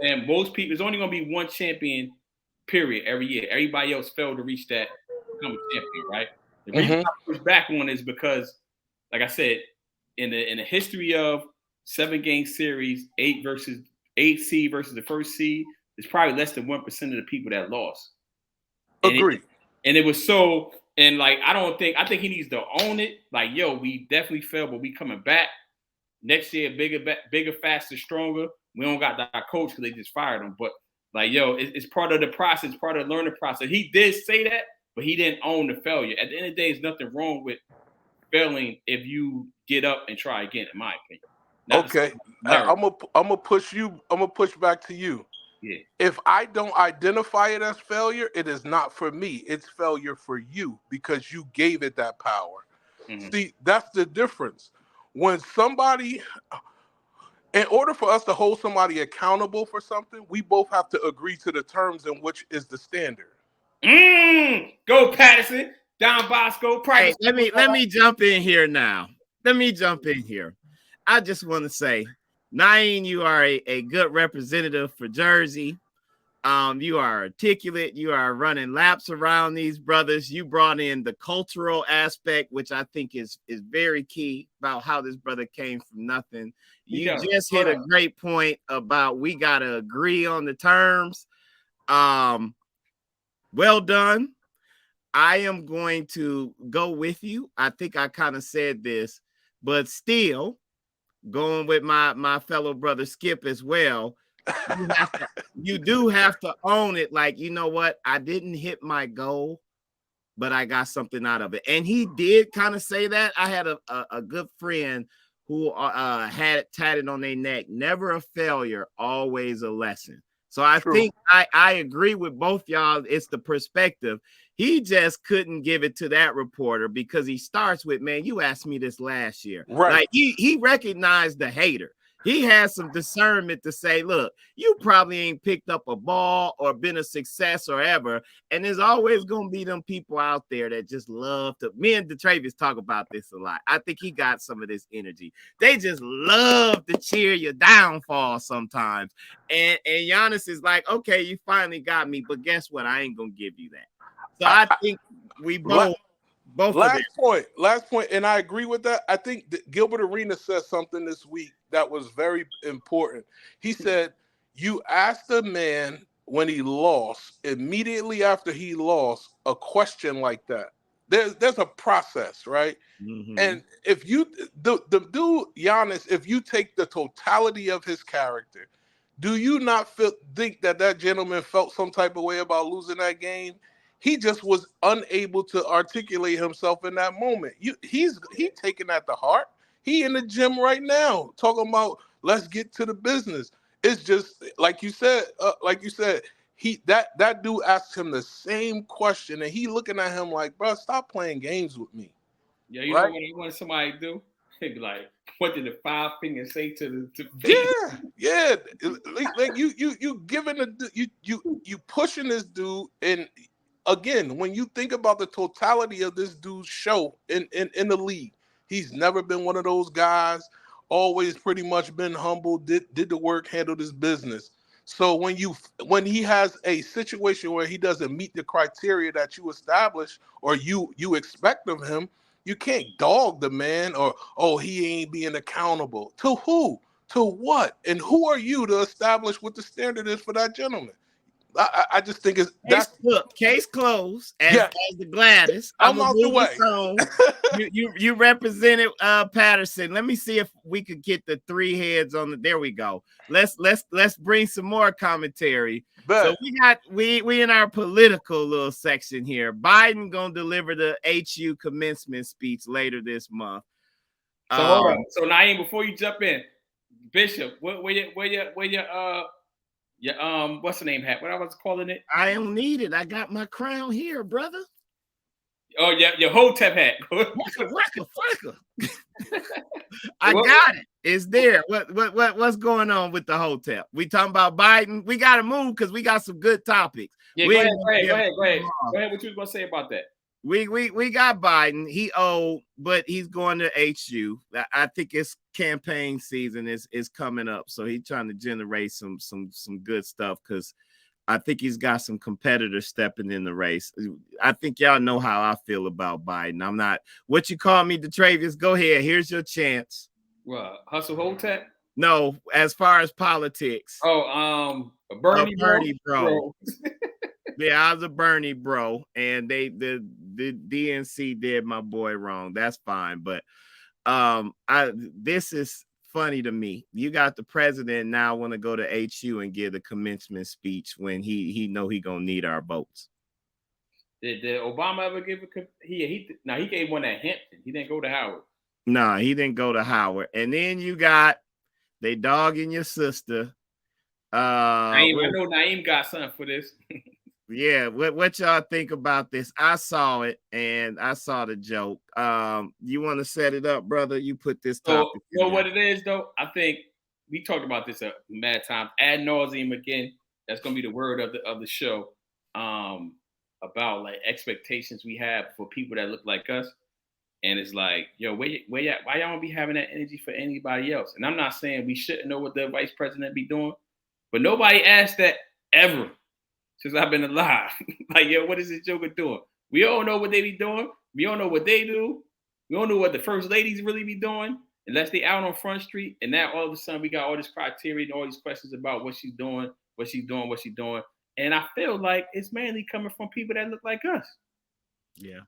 And most people, there's only going to be one champion, period, every year. Everybody else failed to reach that, become a champion, right? The reason I push back on is because, like I said, in the history of 7-game series, 8 seed versus the first seed, there's probably less than 1% of the people that lost. Agree. And it was so, and like I think he needs to own it. Like, yo, we definitely failed, but we coming back next year, bigger, faster, stronger. We don't got that coach because they just fired him. But like, yo, it's part of the process, part of the learning process. He did say that, but he didn't own the failure. At the end of the day, there's nothing wrong with failing if you get up and try again, in my opinion. Okay. I'm gonna push you. I'm gonna push back to you. Yeah. If I don't identify it as failure, it is not for me. It's failure for you because you gave it that power. Mm-hmm. See, that's the difference. When somebody, in order for us to hold somebody accountable for something, we both have to agree to the terms in which is the standard. Go Patterson, Don Bosco. Hey, let me jump in here now. I just want to say, Naeem, you are a good representative for Jersey. You are articulate. You are running laps around these brothers. You brought in the cultural aspect, which I think is very key about how this brother came from nothing. You just hit a great point about we got to agree on the terms. Well done. I am going to go with you. I think I kind of said this, but still going with my fellow brother Skip as well. You do have to own it. Like, you know what? I didn't hit my goal, but I got something out of it. And he did kind of say that. I had a good friend who had it tatted on their neck. Never a failure, always a lesson. So I think I agree with both y'all. It's the perspective. He just couldn't give it to that reporter because he starts with, man, you asked me this last year. Right. Like he recognized the hater. He has some discernment to say, look, you probably ain't picked up a ball or been a success or ever. And there's always going to be them people out there that just love to, me and DeTravis talk about this a lot. I think he got some of this energy. They just love to cheer your downfall sometimes. And Giannis is like, okay, you finally got me, but guess what? I ain't going to give you that. So I think we both last point, and I agree with that. I think that Gilbert Arenas said something this week that was very important. He said, you asked a man when he lost, immediately after he lost, a question like that. There's a process, right? Mm-hmm. And if you the dude Giannis, if you take the totality of his character, do you not think that gentleman felt some type of way about losing that game? He just was unable to articulate himself in that moment. He's taking that to heart. He in the gym right now talking about let's get to the business. It's just like you said. That dude asked him the same question, and he looking at him like, bro, stop playing games with me. Yeah, you know what I want somebody to do? He'd be like, what did the 5 fingers say to the Yeah. Like you giving you pushing this dude. And again, when you think about the totality of this dude's show in the league, he's never been one of those guys, always pretty much been humble, did the work, handled his business. So when he has a situation where he doesn't meet the criteria that you establish or you expect of him, you can't dog the man or, oh, he ain't being accountable. To who? To what? And who are you to establish what the standard is for that gentleman? I just think case closed. As the Gladys, I'm out the way. you represented Patterson. Let me see if we could get the 3 heads on the. There we go. Let's bring some more commentary. So we in our political little section here. Biden gonna deliver the HU commencement speech later this month. So hold on. So Naeem, before you jump in, Bishop, where your what's the name hat? What I was calling it? I don't need it. I got my crown here, brother. Oh yeah, your Hotep hat. I got it. It's there. What's going on with the Hotep? We talking about Biden? We got to move because we got some good topics. Yeah, go ahead. Go ahead. What you was gonna say about that? We got Biden. He old, but he's going to HU. I think his campaign season is coming up, so he's trying to generate some good stuff because I think he's got some competitors stepping in the race. I think y'all know how I feel about Biden. I'm not what you call me, Detravius. Go ahead. Here's your chance. What, Hustle Hotep? No, as far as politics. Oh, Bernie bro. Yeah, I was a Bernie bro, and the DNC did my boy wrong. That's fine, but this is funny to me. You got the president now want to go to HU and give the commencement speech when he know he gonna need our votes. Did Obama ever give he gave one at Hampton. He didn't go to Howard. No, he didn't go to Howard. And then you got they dogging your sister. I know Naeem got something for this. Yeah, what y'all think about this? I saw it and I saw the joke. You want to set it up, brother? You put this topic. You know what it is, though? I think we talked about this a mad times ad nauseum again. That's gonna be the word of the show. About like expectations we have for people that look like us. And it's like, yo, why y'all don't be having that energy for anybody else? And I'm not saying we shouldn't know what the vice president be doing, but nobody asked that ever since I've been alive. Like, yo, what is this joker doing? We all know what they be doing. We don't know what they do. We don't know what the first ladies really be doing unless they out on Front Street. And now all of a sudden we got all this criteria and all these questions about what she's doing. And I feel like it's mainly coming from people that look like us. Yeah.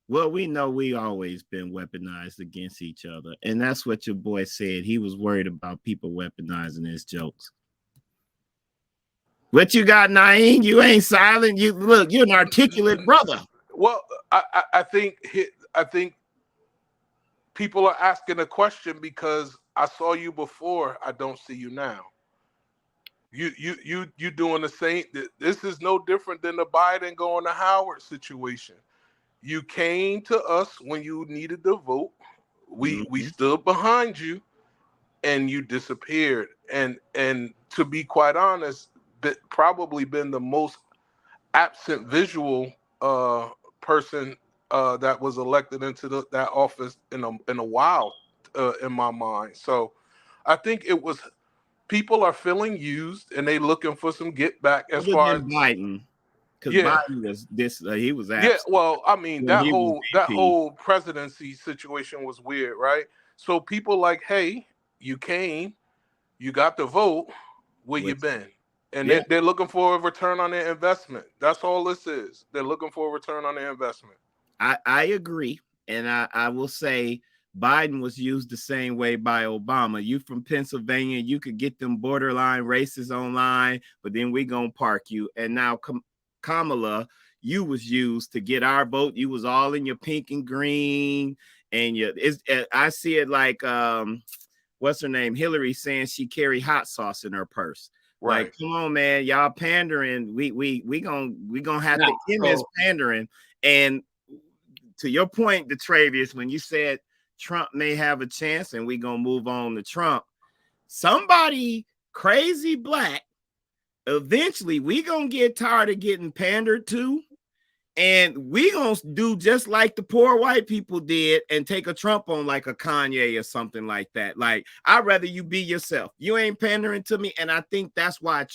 Well, we know we always been weaponized against each other. And that's what your boy said. He was worried about people weaponizing his jokes. What you got, Naeem? You ain't silent. You look, you're an articulate brother. Well, I think people are asking a question because I saw you before. I don't see you now. You doing the same. This is no different than the Biden going to Howard situation. You came to us when you needed to vote. We stood behind you, and you disappeared. And to be quite honest, probably been the most absent visual person that was elected into that office in a while in my mind. So I think it was people are feeling used and they looking for some get back as far as Biden. Because Biden was he was absent. Yeah, well, I mean that whole presidency situation was weird, right? So people like, hey, you came, you got the vote, where you been? And they're looking for a return on their investment. That's all this is. They're looking for a return on their investment. I agree. And I will say Biden was used the same way by Obama. You from Pennsylvania, you could get them borderline races online, but then we gonna park you. And now Kamala, you was used to get our vote. You was all in your pink and green. And I see it like what's her name? Hillary saying she carry hot sauce in her purse. Right. Like, come on, man, y'all pandering. We gonna have to end this pandering. And to your point, Detravius, when you said Trump may have a chance, and we gonna move on to Trump, somebody crazy black, eventually we gonna get tired of getting pandered to. And we gonna do just like the poor white people did and take a Trump on like a Kanye or something like that. Like, I'd rather you be yourself. You ain't pandering to me. And I think that's why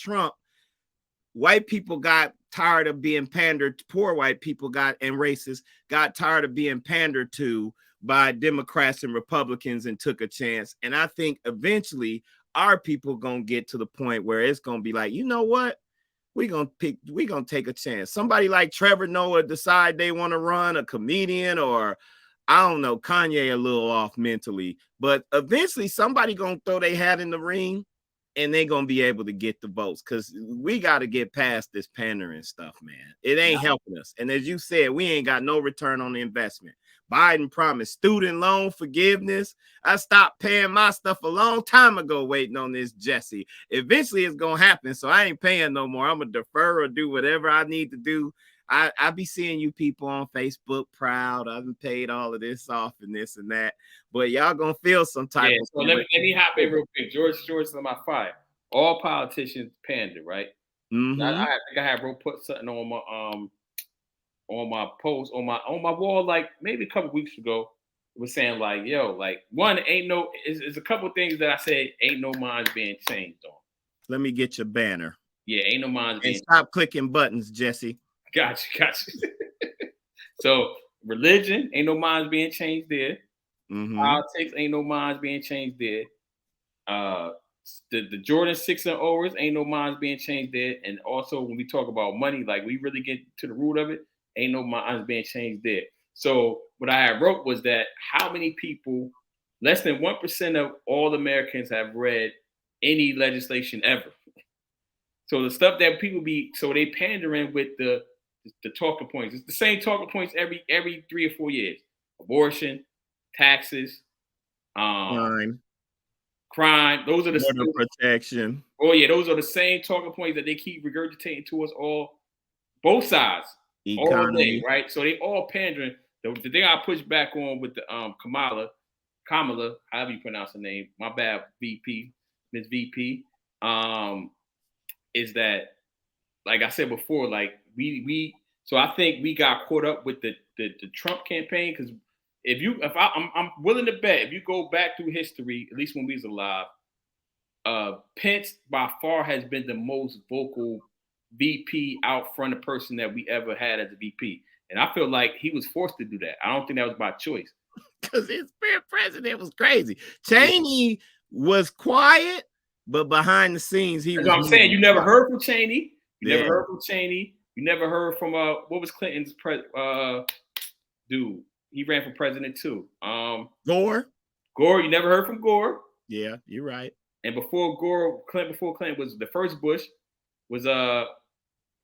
white people got tired of being pandered. Poor white people and racists got tired of being pandered to by Democrats and Republicans and took a chance. And I think eventually our people gonna get to the point where it's gonna be like, you know what? We're gonna take a chance. Somebody like Trevor Noah decide they want to run, a comedian, or I don't know, Kanye a little off mentally, but eventually somebody gonna throw their hat in the ring and they're gonna be able to get the votes, because we got to get past this pandering stuff, man. It ain't helping us. And as you said, we ain't got no return on the investment. Biden promised student loan forgiveness. I stopped paying my stuff a long time ago waiting on this Jesse. Eventually it's going to happen, so I ain't paying no more. I'm going to defer or do whatever I need to do. I be seeing you people on Facebook proud. I've paid all of this off and this and that. But y'all going to feel some type of... So let me hop in real quick. George on my fire. All politicians pander, right? Mm-hmm. I think I have put something on my... on my post on my wall like maybe a couple weeks ago. It was saying like, yo, like one ain't no. It's a couple things that I said ain't no minds being changed on. Let me get your banner. Yeah, ain't no minds being. And stop clicking buttons, Jesse. Gotcha. So religion ain't no minds being changed there. Politics ain't no minds being changed there. The Jordan 6 and overs ain't no minds being changed there. And also when we talk about money, like we really get to the root of it, ain't no minds being changed there. So what I wrote was that how many people, less than 1% of all Americans have read any legislation ever. So the stuff that people so they pandering with the talking points. It's the same talking points every 3 or 4 years. Abortion, taxes, crime. Those are the border protection. Oh yeah, those are the same talking points that they keep regurgitating to us all, both sides, all day, right? So they all pandering. The thing I push back on with the Kamala, however you pronounce her name, my bad, Miss VP, is that, like I said before, like so I think we got caught up with the Trump campaign because I'm willing to bet if you go back through history, at least when we was alive, Pence by far has been the most vocal VP out front of person that we ever had as a VP. And I feel like he was forced to do that. I don't think that was by choice. Because his president was crazy. Cheney was quiet, but behind the scenes, he was. I'm saying you never heard from Cheney. You never heard from Cheney. You never heard from what was Clinton's dude? He ran for president too. Gore. You never heard from Gore. Yeah, you're right. And before Clinton was the first Bush was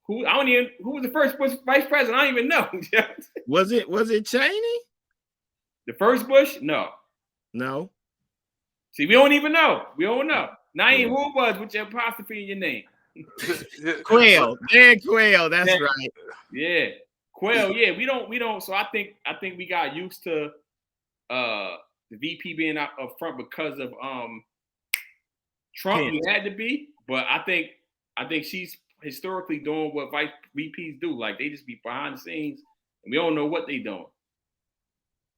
who was the first Bush vice president? I don't even know. Was it Cheney? The first Bush? No. See, we don't even know. We don't know. Now ain't who it was with your apostrophe in your name. Quayle. Dan Quayle, that's right. Yeah. Quayle, yeah, we don't. So I think we got used to the VP being up front because of Trump. He had to be, but I think she's historically doing what vice VPs do. Like they just be behind the scenes and we don't know what they doing.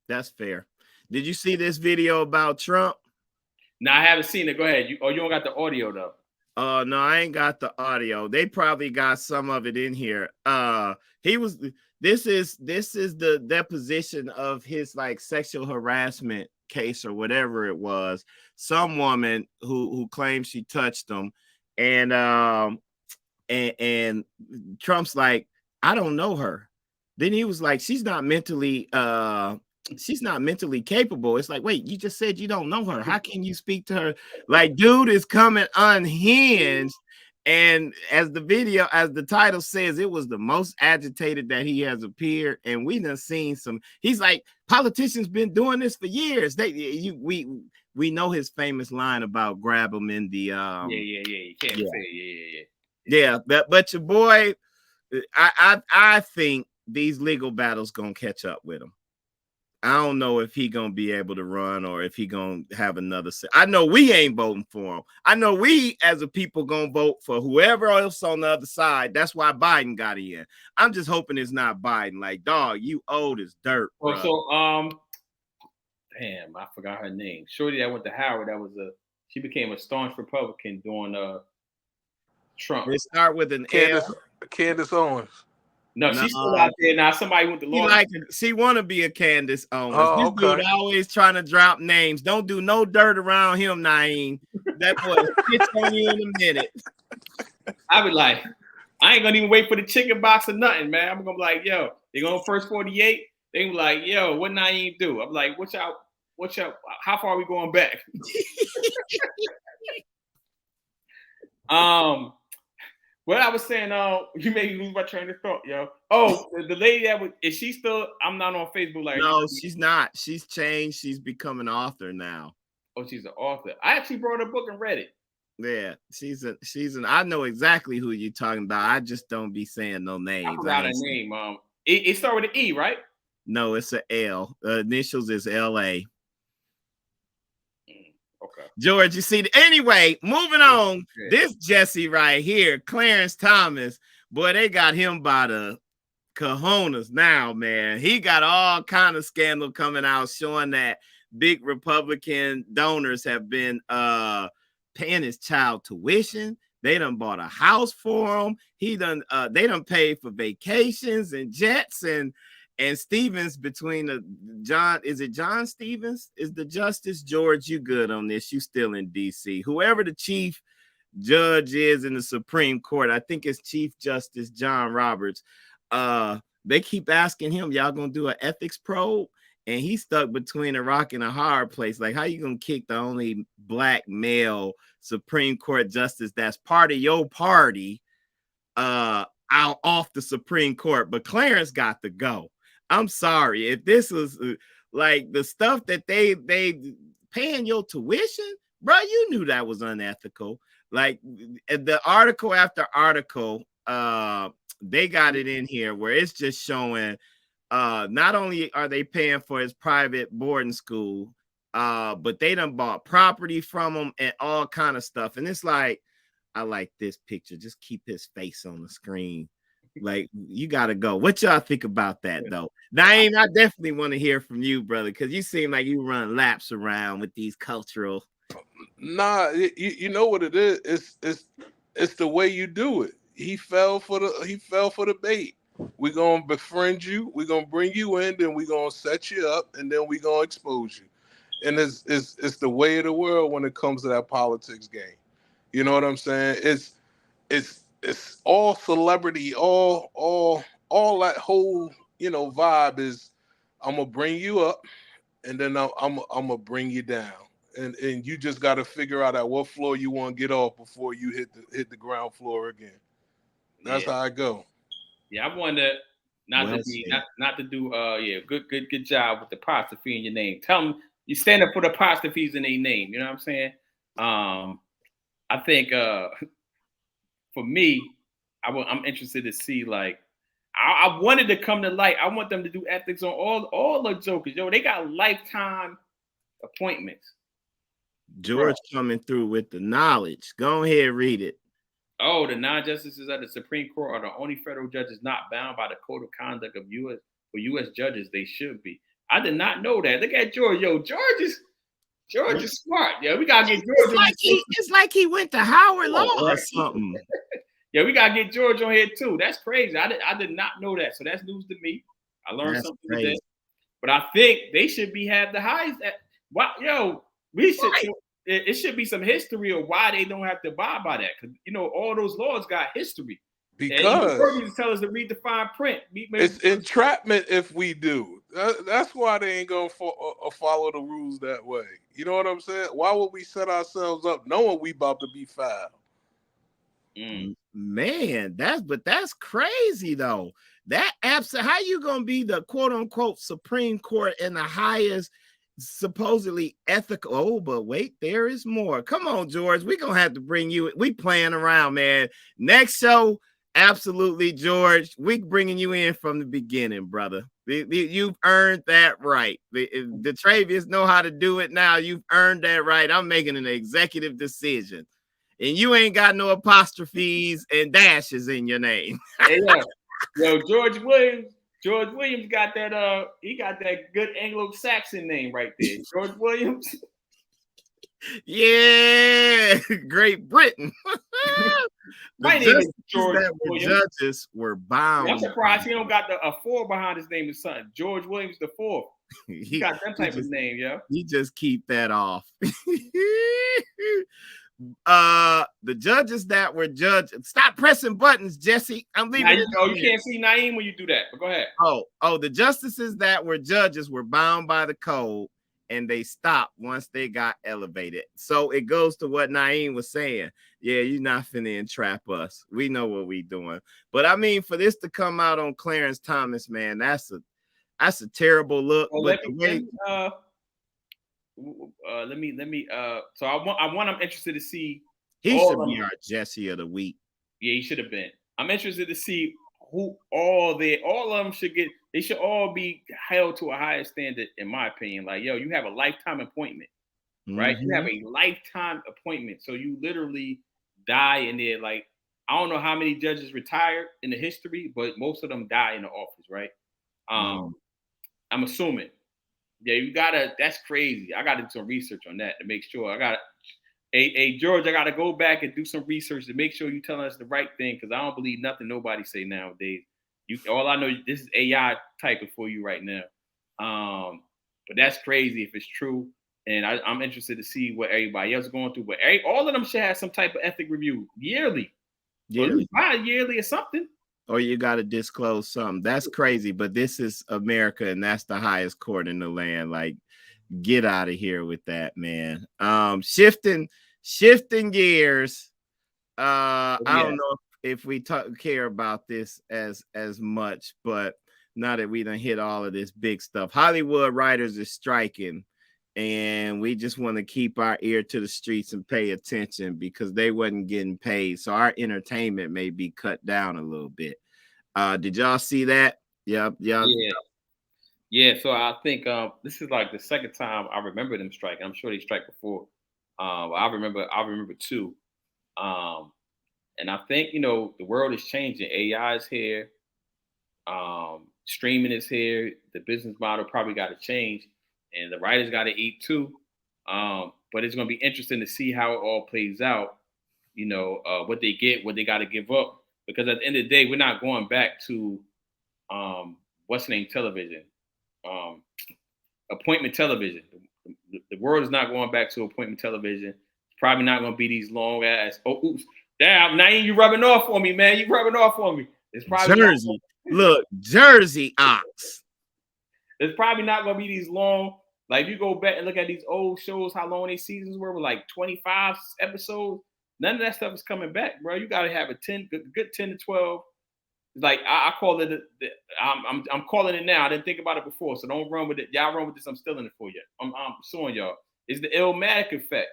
That's fair. Did you see this video about Trump? No, I haven't seen it. Go ahead. You don't got the audio though. No, I ain't got the audio. They probably got some of it in here. This is the deposition of his like sexual harassment case or whatever it was. Some woman who claims she touched him, and Trump's like, I don't know her. Then he was like, she's not mentally capable. It's like, wait, you just said you don't know her. How can you speak to her? Like, dude is coming unhinged. And as the title says, it was the most agitated that he has appeared. And we done seen he's like, politicians been doing this for years. We know his famous line about grab him in the You can't say yeah. But your boy, I think these legal battles gonna catch up with him. I don't know if he gonna be able to run or if he gonna have another. I know we ain't voting for him. I know we as a people gonna vote for whoever else on the other side. That's why Biden got in. I'm just hoping it's not Biden. Like, dog, you old as dirt. Well, so damn, I forgot her name. Shorty that went to Howard. She became a staunch Republican during Trump. They start with an Candace Owens. No, she's still out there now. Somebody went to law. She want to be a Candace Owens. Oh, this dude always trying to drop names. Don't do no dirt around him, Naeem. That boy spits on you in a minute. I be like, I ain't gonna even wait for the chicken box or nothing, man. I'm gonna be like, yo, they going first 48. They be like, yo, what Naeem do? I'm like, what's up? How far are we going back? What I was saying, you made me lose my train of thought, yo. Oh, the lady is she still? I'm not on Facebook. Like, no, she's not. She's changed. She's become an author now. Oh, she's an author. I actually brought her book and read it. Yeah, I know exactly who you're talking about. I just don't be saying no names. I forgot her name. It started with an E, right? No, it's an L. Initials is L.A. Okay. George, you see. Anyway, moving on. Yeah. This Jesse right here, Clarence Thomas, boy, they got him by the cojones now, man. He got all kind of scandal coming out showing that big Republican donors have been paying his child tuition. They done bought a house for him. They done paid for vacations and jets and Stevens between is it John Stevens? Is the justice? George, you good on this? You still in DC. Whoever the chief judge is in the Supreme Court, I think it's Chief Justice John Roberts. They keep asking him, y'all gonna do an ethics probe? And he's stuck between a rock and a hard place. Like, how you gonna kick the only black male Supreme Court justice that's part of your party out off the Supreme Court? But Clarence got to go. I'm sorry. If this was like the stuff that they paying your tuition, bro, you knew that was unethical. Like the article after article, they got it in here where it's just showing not only are they paying for his private boarding school, but they done bought property from him and all kind of stuff. And it's like, I like this picture. Just keep his face on the screen. Like, you got to go. What y'all think about that, though? Naeem, I definitely want to hear from you, brother, because you seem like you run laps around with these cultural. Nah, you know what it is? It's the way you do it. He fell for the bait. We're gonna befriend you. We're gonna bring you in, then we're gonna set you up, and then we're gonna expose you. And it's the way of the world when it comes to that politics game. You know what I'm saying? It's all celebrity, all that whole vibe is. I'm gonna bring you up, and then I'm gonna bring you down, and you just got to figure out at what floor you want to get off before you hit the ground floor again. That's how I go. Yeah, I wanted not to do good job with the apostrophe in your name. Tell them you stand up for the apostrophes in their name. You know what I'm saying? I think for me, I'm interested to see, like, I wanted to come to light. I want them to do ethics on all the jokers. Yo, they got lifetime appointments. George coming through with the knowledge. Go ahead, read it. Oh, the non-justices of the Supreme Court are the only federal judges not bound by the code of conduct of U.S. judges. They should be. I did not know that. Look at George. Yo, George is smart. Yeah, we gotta get George. It's like he went to Howard Law or something. Yeah, we gotta get George on here too. That's crazy. I did not know that. So that's news to me. I learned something today. But I think they should have the highest. We should. Right. It should be some history of why they don't have to abide by that. Because all those laws got history. Because you tell us to read the fine print. It's entrapment if we do. That's why they ain't gonna follow the rules that way. You know what I'm saying? Why would we set ourselves up knowing we about to be fouled? Man, that's crazy though. That how you gonna be the quote unquote Supreme Court and the highest supposedly ethical? Oh, but wait, there is more. Come on, George. We're gonna have to bring you. We playing around, man. Next show, absolutely, George. We bringing you in from the beginning, brother. You've earned that right. The Travius know how to do it now. You've earned that right. I'm making an executive decision. And you ain't got no apostrophes and dashes in your name. Hey, yo, George Williams got that. He got that good Anglo-Saxon name right there, George Williams. Yeah, Great Britain. My name is George Williams. Judges were bound. I'm surprised he don't got a 4 behind his name. His son, George Williams the 4th. He got that type of name, yo. He just keep that off. The judges that were judged. Stop pressing buttons, Jesse. I'm leaving. You can't see Naeem when you do that. But go ahead. Oh, the justices that were judges were bound by the code, and they stopped once they got elevated. So it goes to what Naeem was saying. Yeah, you're not finna entrap us. We know what we doing. But I mean, for this to come out on Clarence Thomas, man, that's a terrible look. Well, I'm interested to see. He should be our Jesse of the week. Yeah, he should have been. I'm interested to see who all of them should get. They should all be held to a higher standard, in my opinion. Like, yo, you have a lifetime appointment, right? You have a lifetime appointment, so you literally die in there. Like, I don't know how many judges retired in the history, but most of them die in the office, right? I'm assuming. Yeah, that's crazy. I gotta do some research on that to make sure. Hey, George, I gotta go back and do some research to make sure you're telling us the right thing, because I don't believe nothing nobody say nowadays. All I know, this is AI typing for you right now. But that's crazy if it's true. And I'm interested to see what everybody else is going through. But all of them should have some type of ethic review yearly. Yearly or something. Or you got to disclose something. That's crazy. But this is America, and that's the highest court in the land. Like, get out of here with that, man. Shifting gears. I don't know if we care about this as much, but now that we done hit all of this big stuff, Hollywood writers is striking, and we just want to keep our ear to the streets and pay attention because they wasn't getting paid. So our entertainment may be cut down a little bit. Did y'all see that? Yep. Yeah. So I think this is like the second time I remember them striking. I'm sure they strike before. I remember too. And I think, the world is changing. AI is here. Streaming is here. The business model probably got to change, and the writers got to eat too. But it's going to be interesting to see how it all plays out. What they get, what they got to give up. Because at the end of the day, we're not going back to what's named television, appointment television. The world is not going back to appointment television. It's probably not going to be these long ass. Oh, oops! Damn! Now you rubbing off on me, man. You rubbing off on me. It's probably Jersey. Look, Jersey Ox. It's probably not going to be these long. Like, you go back and look at these old shows, how long these seasons were like 25 episodes. None of that stuff is coming back, bro. You got to have a good 10 to 12. Like, I call it, I'm calling it now. I didn't think about it before, so don't run with it. Y'all run with this. I'm stealing it for you. I'm suing y'all. It's the Illmatic effect.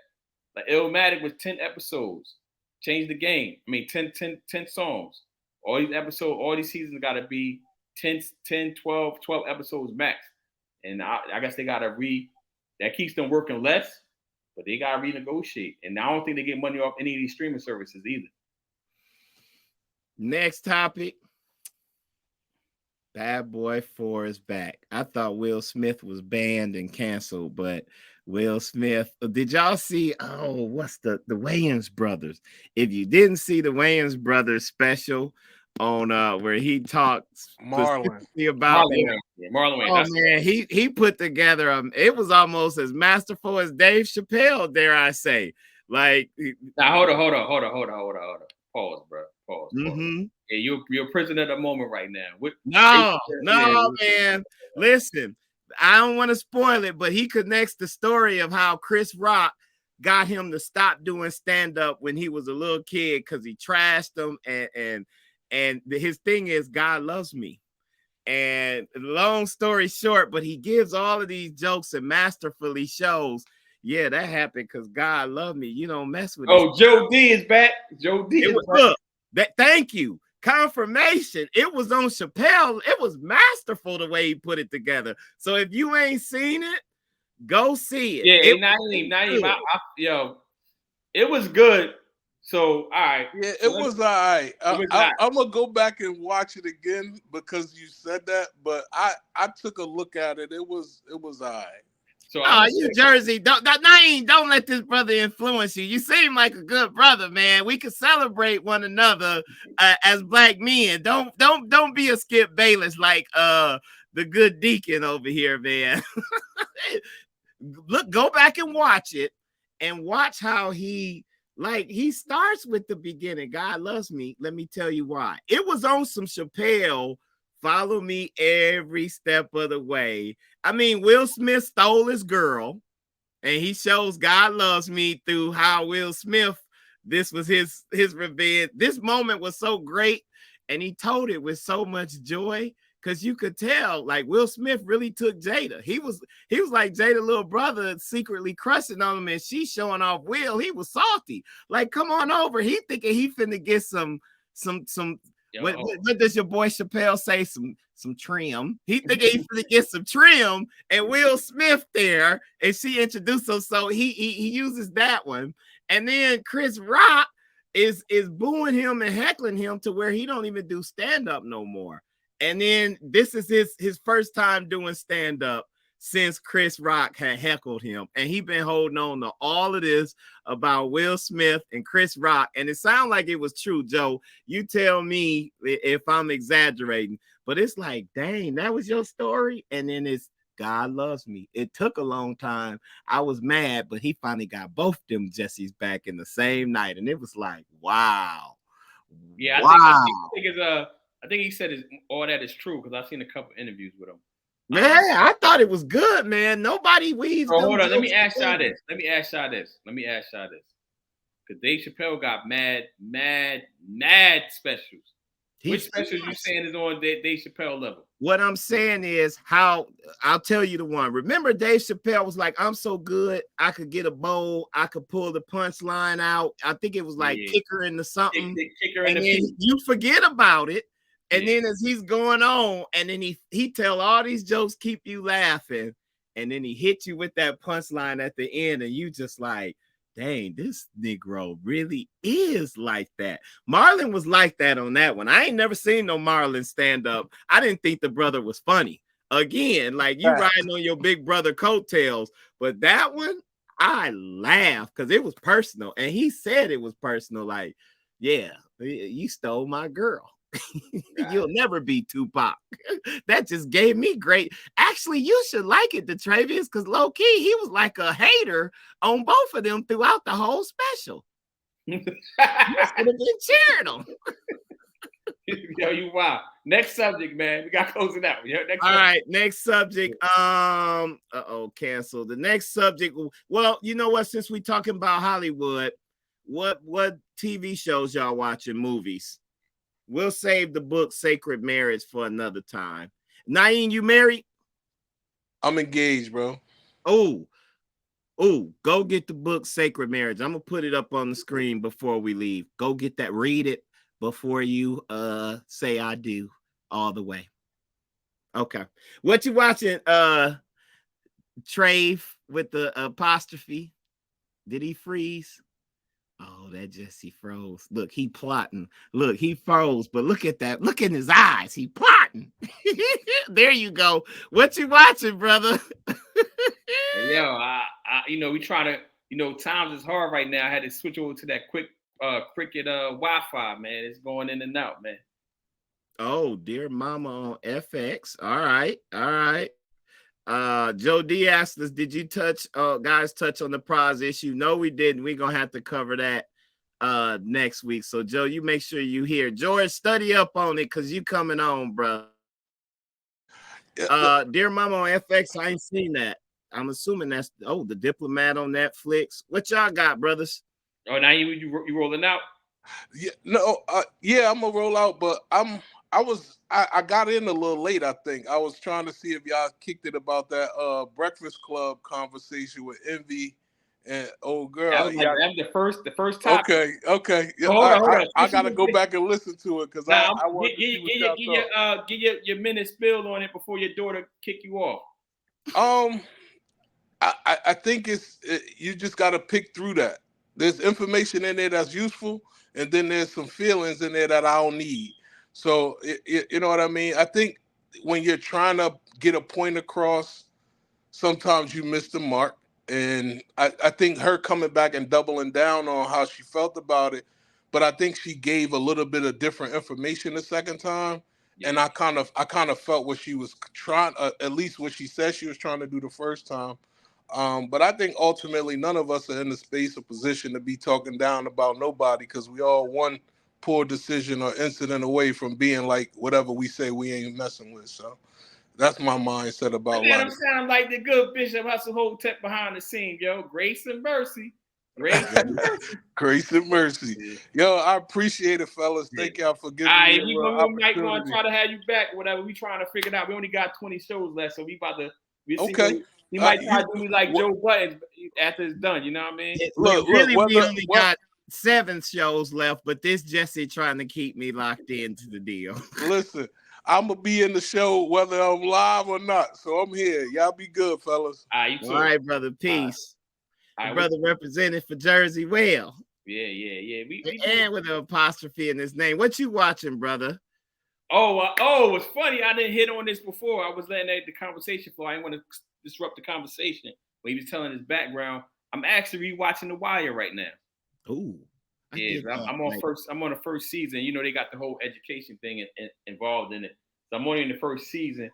Like, Illmatic was 10 episodes. Change the game. I mean, 10 songs. All these episodes, all these seasons got to be 10, 12 episodes max. And I guess they got to that keeps them working less. But they got to renegotiate. And I don't think they get money off any of these streaming services either. Next topic. Bad Boy 4 is back. I thought Will Smith was banned and canceled, but Will Smith. Did y'all see? Oh, what's the Wayans brothers? If you didn't see the Wayans brothers special on where he talks Marlon about Marlon Wayans. Oh man, he put together it was almost as masterful as Dave Chappelle, dare I say. Like, now hold on. Pause, bro. Pause. Mm-hmm. Yeah, you're a prisoner of the moment right now. No, man. Listen, I don't want to spoil it, but he connects the story of how Chris Rock got him to stop doing stand-up when he was a little kid because he trashed him, and his thing is God loves me. And long story short, but he gives all of these jokes and masterfully shows, yeah, that happened because God loved me. You don't mess with it. Joe D is back. Joe D is back. Look, thank you. Confirmation. It was on Chappelle. It was masterful the way he put it together. So if you ain't seen it, go see it. Yeah, it was good. So, all right. Yeah, it was all right. I'm going to go back and watch it again because you said that, but I took a look at it. It was all right. So you Jersey, don't let this brother influence you. You seem like a good brother, man. We could celebrate one another as black men. Don't be a Skip Bayless like the good deacon over here, man. Look, go back and watch it, and watch how he starts with the beginning. God loves me. Let me tell you why. It was on some Chappelle. Follow me every step of the way. I mean, Will Smith stole his girl, and he shows God loves me through how Will Smith, this was his revenge. This moment was so great, and he told it with so much joy because you could tell, like, Will Smith really took Jada. He was like Jada's little brother secretly crushing on him, and she showing off Will. He was salty. Like, come on over. He thinking he finna get some. What does your boy Chappelle say? Some trim. He think he's gonna get some trim, and Will Smith there, and she introduced him. So he uses that one, and then Chris Rock is booing him and heckling him to where he don't even do stand-up no more. And then this is his first time doing stand-up since Chris Rock had heckled him. And he been holding on to all of this about Will Smith and Chris Rock. And it sounded like it was true, Joe. You tell me if I'm exaggerating, but it's like, dang, that was your story. And then it's God loves me. It took a long time. I was mad, but he finally got both them Jessies back in the same night. And it was like, wow. Yeah, wow. I think he said all that is true because I've seen a couple interviews with him. Man, I thought it was good, man. Nobody weaves. Oh, hold on. Let me ask y'all this. Because Dave Chappelle got mad specials. Which specials you saying is on Dave Chappelle level? What I'm saying is how I'll tell you the one. Remember, Dave Chappelle was like, I'm so good, I could get a bowl, I could pull the punchline out. I think it was like kicker into something. Kicker and then you forget about it. And then as he's going on, and then he tell all these jokes, keep you laughing, and then he hit you with that punchline at the end, and you just like, dang, this Negro really is like that. Marlon was like that on that one. I ain't never seen no Marlon stand up. I didn't think the brother was funny. Again, like you riding on your big brother coattails, but that one, I laughed because it was personal, and he said it was personal. Like, yeah, you stole my girl. You'll never be Tupac. That just gave me great. Actually, you should like it, DeTravius, because low key he was like a hater on both of them throughout the whole special. You should have been cheering them. Yo, you wow. Next subject, man. We got closing out. Yo, next subject. Cancel. The next subject. Well, you know what? Since we talking about Hollywood, what TV shows y'all watching? Movies. We'll save the book Sacred Marriage for another time. Naeem, you married? I'm engaged, bro. Oh, go get the book Sacred Marriage. I'm gonna put it up on the screen before we leave. Go get that, read it before you say I do all the way. Okay. What you watching? Trave with the apostrophe. Did he freeze? Oh, that Jesse froze. Look, he plotting. Look, he froze, but look at that. Look in his eyes. He plotting. There you go. What you watching, brother? Yo, we try to, times is hard right now. I had to switch over to that quick cricket Wi-Fi, man. It's going in and out, man. Oh, Dear Mama on FX. All right. Joe D asked us, did you guys touch on the prize issue? No, we didn't. We're gonna have to cover that next week. So Joe, you make sure you hear. George, study up on it because you coming on, bro. Dear Mama on FX, I ain't seen that. I'm assuming that's The Diplomat on Netflix. What y'all got, brothers? Oh, now you rolling out? Yeah, no, I'm gonna roll out, but I got in a little late, I think. I was trying to see if y'all kicked it about that Breakfast Club conversation with Envy and old girl. That was the first topic. Okay. Yeah, hold on. I gotta go back and listen to it because I want to get your minute spilled on it before your daughter kick you off. I think you just gotta pick through that. There's information in there that's useful, and then there's some feelings in there that I don't need. So, you know what I mean? I think when you're trying to get a point across, sometimes you miss the mark. And I think her coming back and doubling down on how she felt about it, but I think she gave a little bit of different information the second time. Yeah. And I kind of felt what she was trying, at least what she said she was trying to do the first time. But I think ultimately none of us are in the space or position to be talking down about nobody because we all one poor decision or incident away from being like whatever we say we ain't messing with. So that's my mindset about life. I'm sounding like the good Bishop Hasselhoff behind the scenes, yo. Grace and mercy. Grace and mercy. Yeah. Yo, I appreciate it, fellas. Thank y'all for giving me the opportunity. We might want to try to have you back, whatever. We trying to figure it out. We only got 20 shows left, so we about to. Okay. He might try to do me like Joe Budden after it's done. You know what I mean? Look, we only got 7 shows left, but this Jesse trying to keep me locked into the deal. Listen, I'm gonna be in the show whether I'm live or not, so I'm here. Y'all be good, fellas. All right, brother. Peace. Brother represented for Jersey well. Yeah. And with an apostrophe in his name. What you watching, brother? Oh, it was funny. I didn't hit on this before. I was letting the conversation flow. I didn't want to disrupt the conversation. When he was telling his background, I'm actually rewatching The Wire right now. Ooh. Yeah, I'm on the first season. You know, they got the whole education thing involved in it. So I'm only in the first season.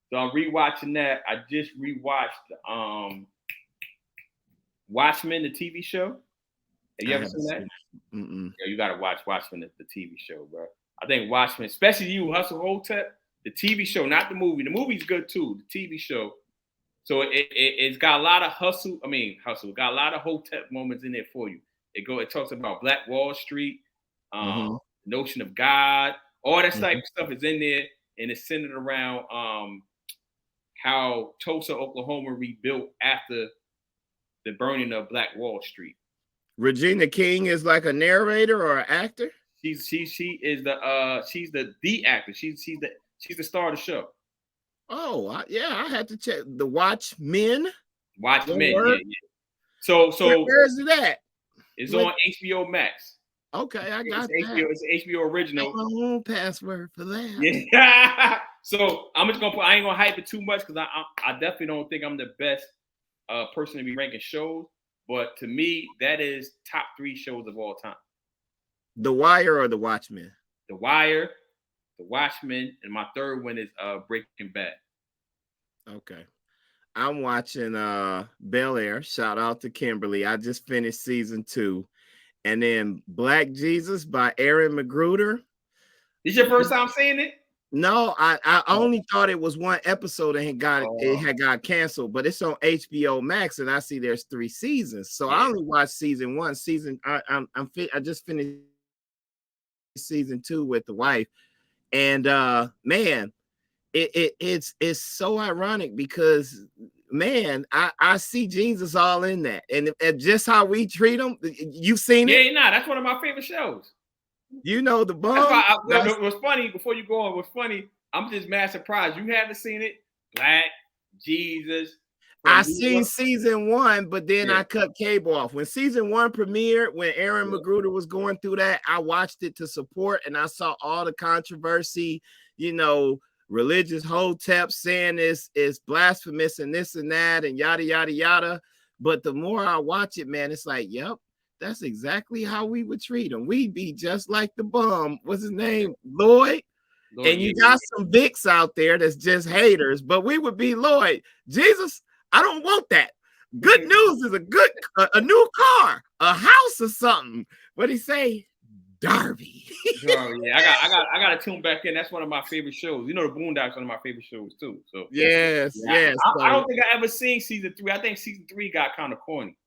So I'm rewatching that. I just rewatched Watchmen, the TV show. Have you ever seen that? Yeah, you gotta watch Watchmen, the TV show, bro. I think Watchmen, especially you, Hustle Hotep, the TV show, not the movie. The movie's good too. The TV show. So it's got a lot of hustle. Got a lot of Hotep moments in there for you. It talks about Black Wall Street, notion of God, all that type of stuff is in there, and it's centered around how Tulsa, Oklahoma rebuilt after the burning of Black Wall Street. Regina King is like a narrator or an actor. She is the actor. She's the star of the show. Oh, I had to check the Watchmen. Yeah. So where is it at? It's on HBO Max. Okay, I got that. It's HBO original. My own password for that. Yeah. So I'm just gonna I ain't gonna hype it too much because I definitely don't think I'm the best person to be ranking shows. But to me, that is top 3 shows of all time. The Wire or The Watchmen? The Wire, The Watchmen, and my third one is Breaking Bad. Okay. I'm watching Bel Air. Shout out to Kimberly. I just finished season 2. And then Black Jesus by Aaron Magruder. This your first time seeing it? No, I only thought it was one episode and it had got canceled, but it's on HBO Max and I see there's 3 seasons. So I only watched season 1. I just finished season 2 with the wife, and man, it's so ironic because man, I see Jesus all in that, and just how we treat him. You've seen it? Yeah, that's one of my favorite shows. You know the bum. It was funny. Before you go on, what's funny? I'm just mad surprised you haven't seen it. Black Jesus. I seen season 1, but then I cut cable off. When season 1 premiered, when Aaron Magruder was going through that, I watched it to support, and I saw all the controversy, you know, religious Hotep saying it's blasphemous and this and that and yada, yada, yada. But the more I watch it, man, it's like, yep, that's exactly how we would treat him. We'd be just like the bum. What's his name? Lloyd. And you got some Vicks out there that's just haters, but we would be Lloyd. Jesus, I don't want that. Good news is a new car, a house or something. What he say? Darby. I got to tune back in. That's one of my favorite shows. You know, the Boondocks one of my favorite shows too. So yes. I don't think I ever seen season 3. I think season 3 got kind of corny.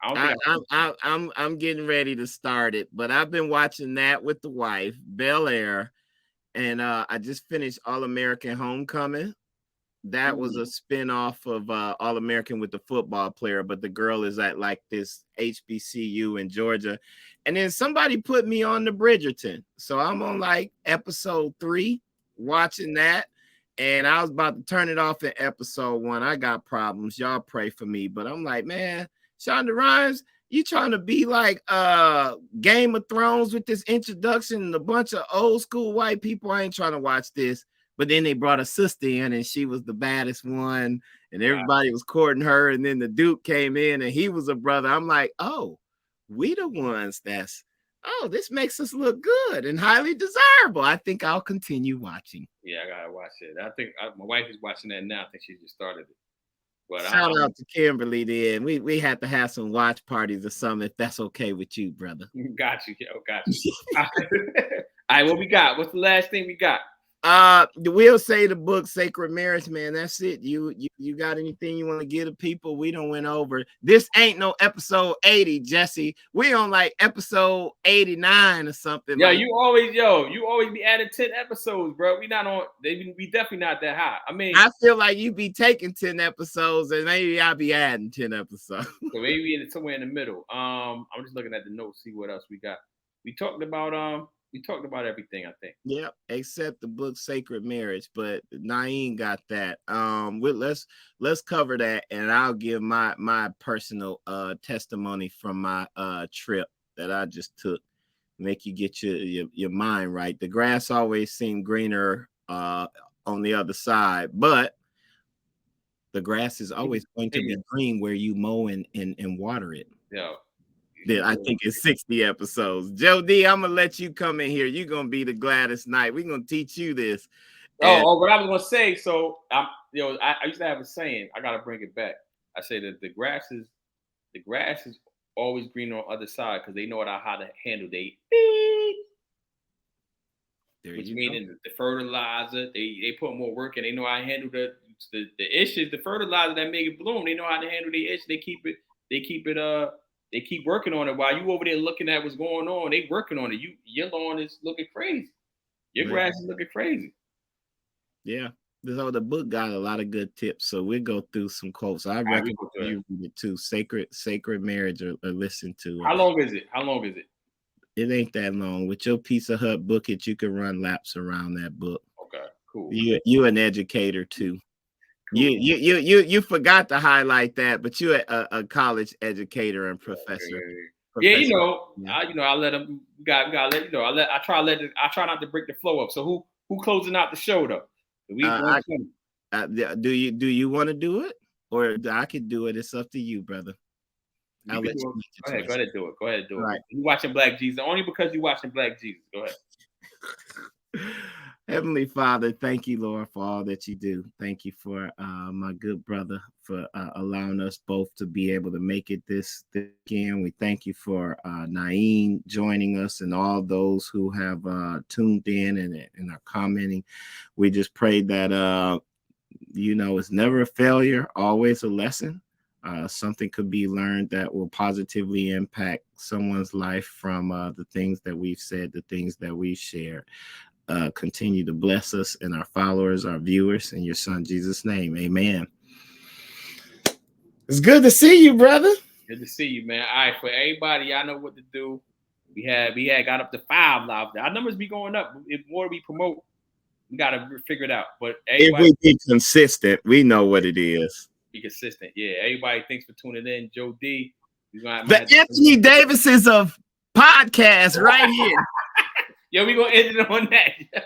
I'm getting ready to start it, but I've been watching that with the wife, Bel Air, and I just finished All American Homecoming. That was a spinoff of All American with the football player, but the girl is at like this HBCU in Georgia. And then somebody put me on the Bridgerton. So I'm on like episode 3 watching that. And I was about to turn it off at episode 1. I got problems. Y'all pray for me. But I'm like, man, Shonda Rhimes, you trying to be like Game of Thrones with this introduction and a bunch of old school white people. I ain't trying to watch this. But then they brought a sister in and she was the baddest one and everybody was courting her. And then the Duke came in and he was a brother. I'm like, oh, we the ones this makes us look good and highly desirable. I think I'll continue watching. Yeah, I gotta watch it. I think my wife is watching that now. I think she just started it. But shout out to Kimberly then. We had to have some watch parties or something if that's okay with you, brother. Got you. Got you. All right, what we got? What's the last thing we got? We'll say the book Sacred Marriage, man. That's it. You got anything you want to give to people? We don't went over. This ain't no episode 80, Jesse. We on like episode 89 or something. Yeah, you always be adding 10 episodes, bro. We not on. We definitely not that high. I mean, I feel like you be taking 10 episodes, and maybe I'll be adding 10 episodes. So maybe somewhere in the middle. I'm just looking at the notes, see what else we got. We talked about everything, I think. Yep, except the book Sacred Marriage, but Naeem got that. Let's cover that, and I'll give my personal testimony from my trip. that I just took. Make you get your mind right. The grass always seemed greener on the other side, but the grass is always going to be green where you mow and water it. Yeah. I think it's 60 episodes. Joe D, I'm gonna let you come in here. You're gonna be the Gladys Knight. We're gonna teach you this. What I was gonna say. So I used to have a saying. I gotta bring it back. I say that the grass is always green on the other side because they know how to handle which meaning the fertilizer. They put more work in. They know how to handle the issues. The fertilizer that make it bloom. They know how to handle the issue. They keep working on it while you over there looking at what's going on. They working on it. Your lawn is looking crazy. Your grass is looking crazy. Yeah. So the book got a lot of good tips. So we'll go through some quotes. I recommend you read it too. Sacred Marriage or listen to it. How long is it? It ain't that long. With your Pizza Hut book, you can run laps around that book. Okay, cool. You an educator too. Cool. You forgot to highlight that, but you're a college educator and professor. Yeah, I let them. Got let you know. I try not to break the flow up. So who closing out the show though? Do you want to do it, or I could do it? It's up to you, brother. Go ahead, do it. Right. You watching Black Jesus only because you watching Black Jesus. Go ahead. Heavenly Father, thank you, Lord, for all that you do. Thank you for my good brother for allowing us both to be able to make it this again. We thank you for Naeem joining us and all those who have tuned in and are commenting. We just pray that, it's never a failure, always a lesson. Something could be learned that will positively impact someone's life from the things that we've said, the things that we've shared. Continue to bless us and our followers, our viewers, in your son Jesus' name. Amen. It's good to see you, brother. Good to see you, man. All right, for everybody, y'all know what to do. We had got up to 5 live. Our numbers be going up. If more we promote, we gotta figure it out. But if we be consistent, we know what it is. Be consistent, yeah. Everybody, thanks for tuning in. Joe D. The Anthony Davises of podcasts right here. Yo, we gonna end it on that. Yo.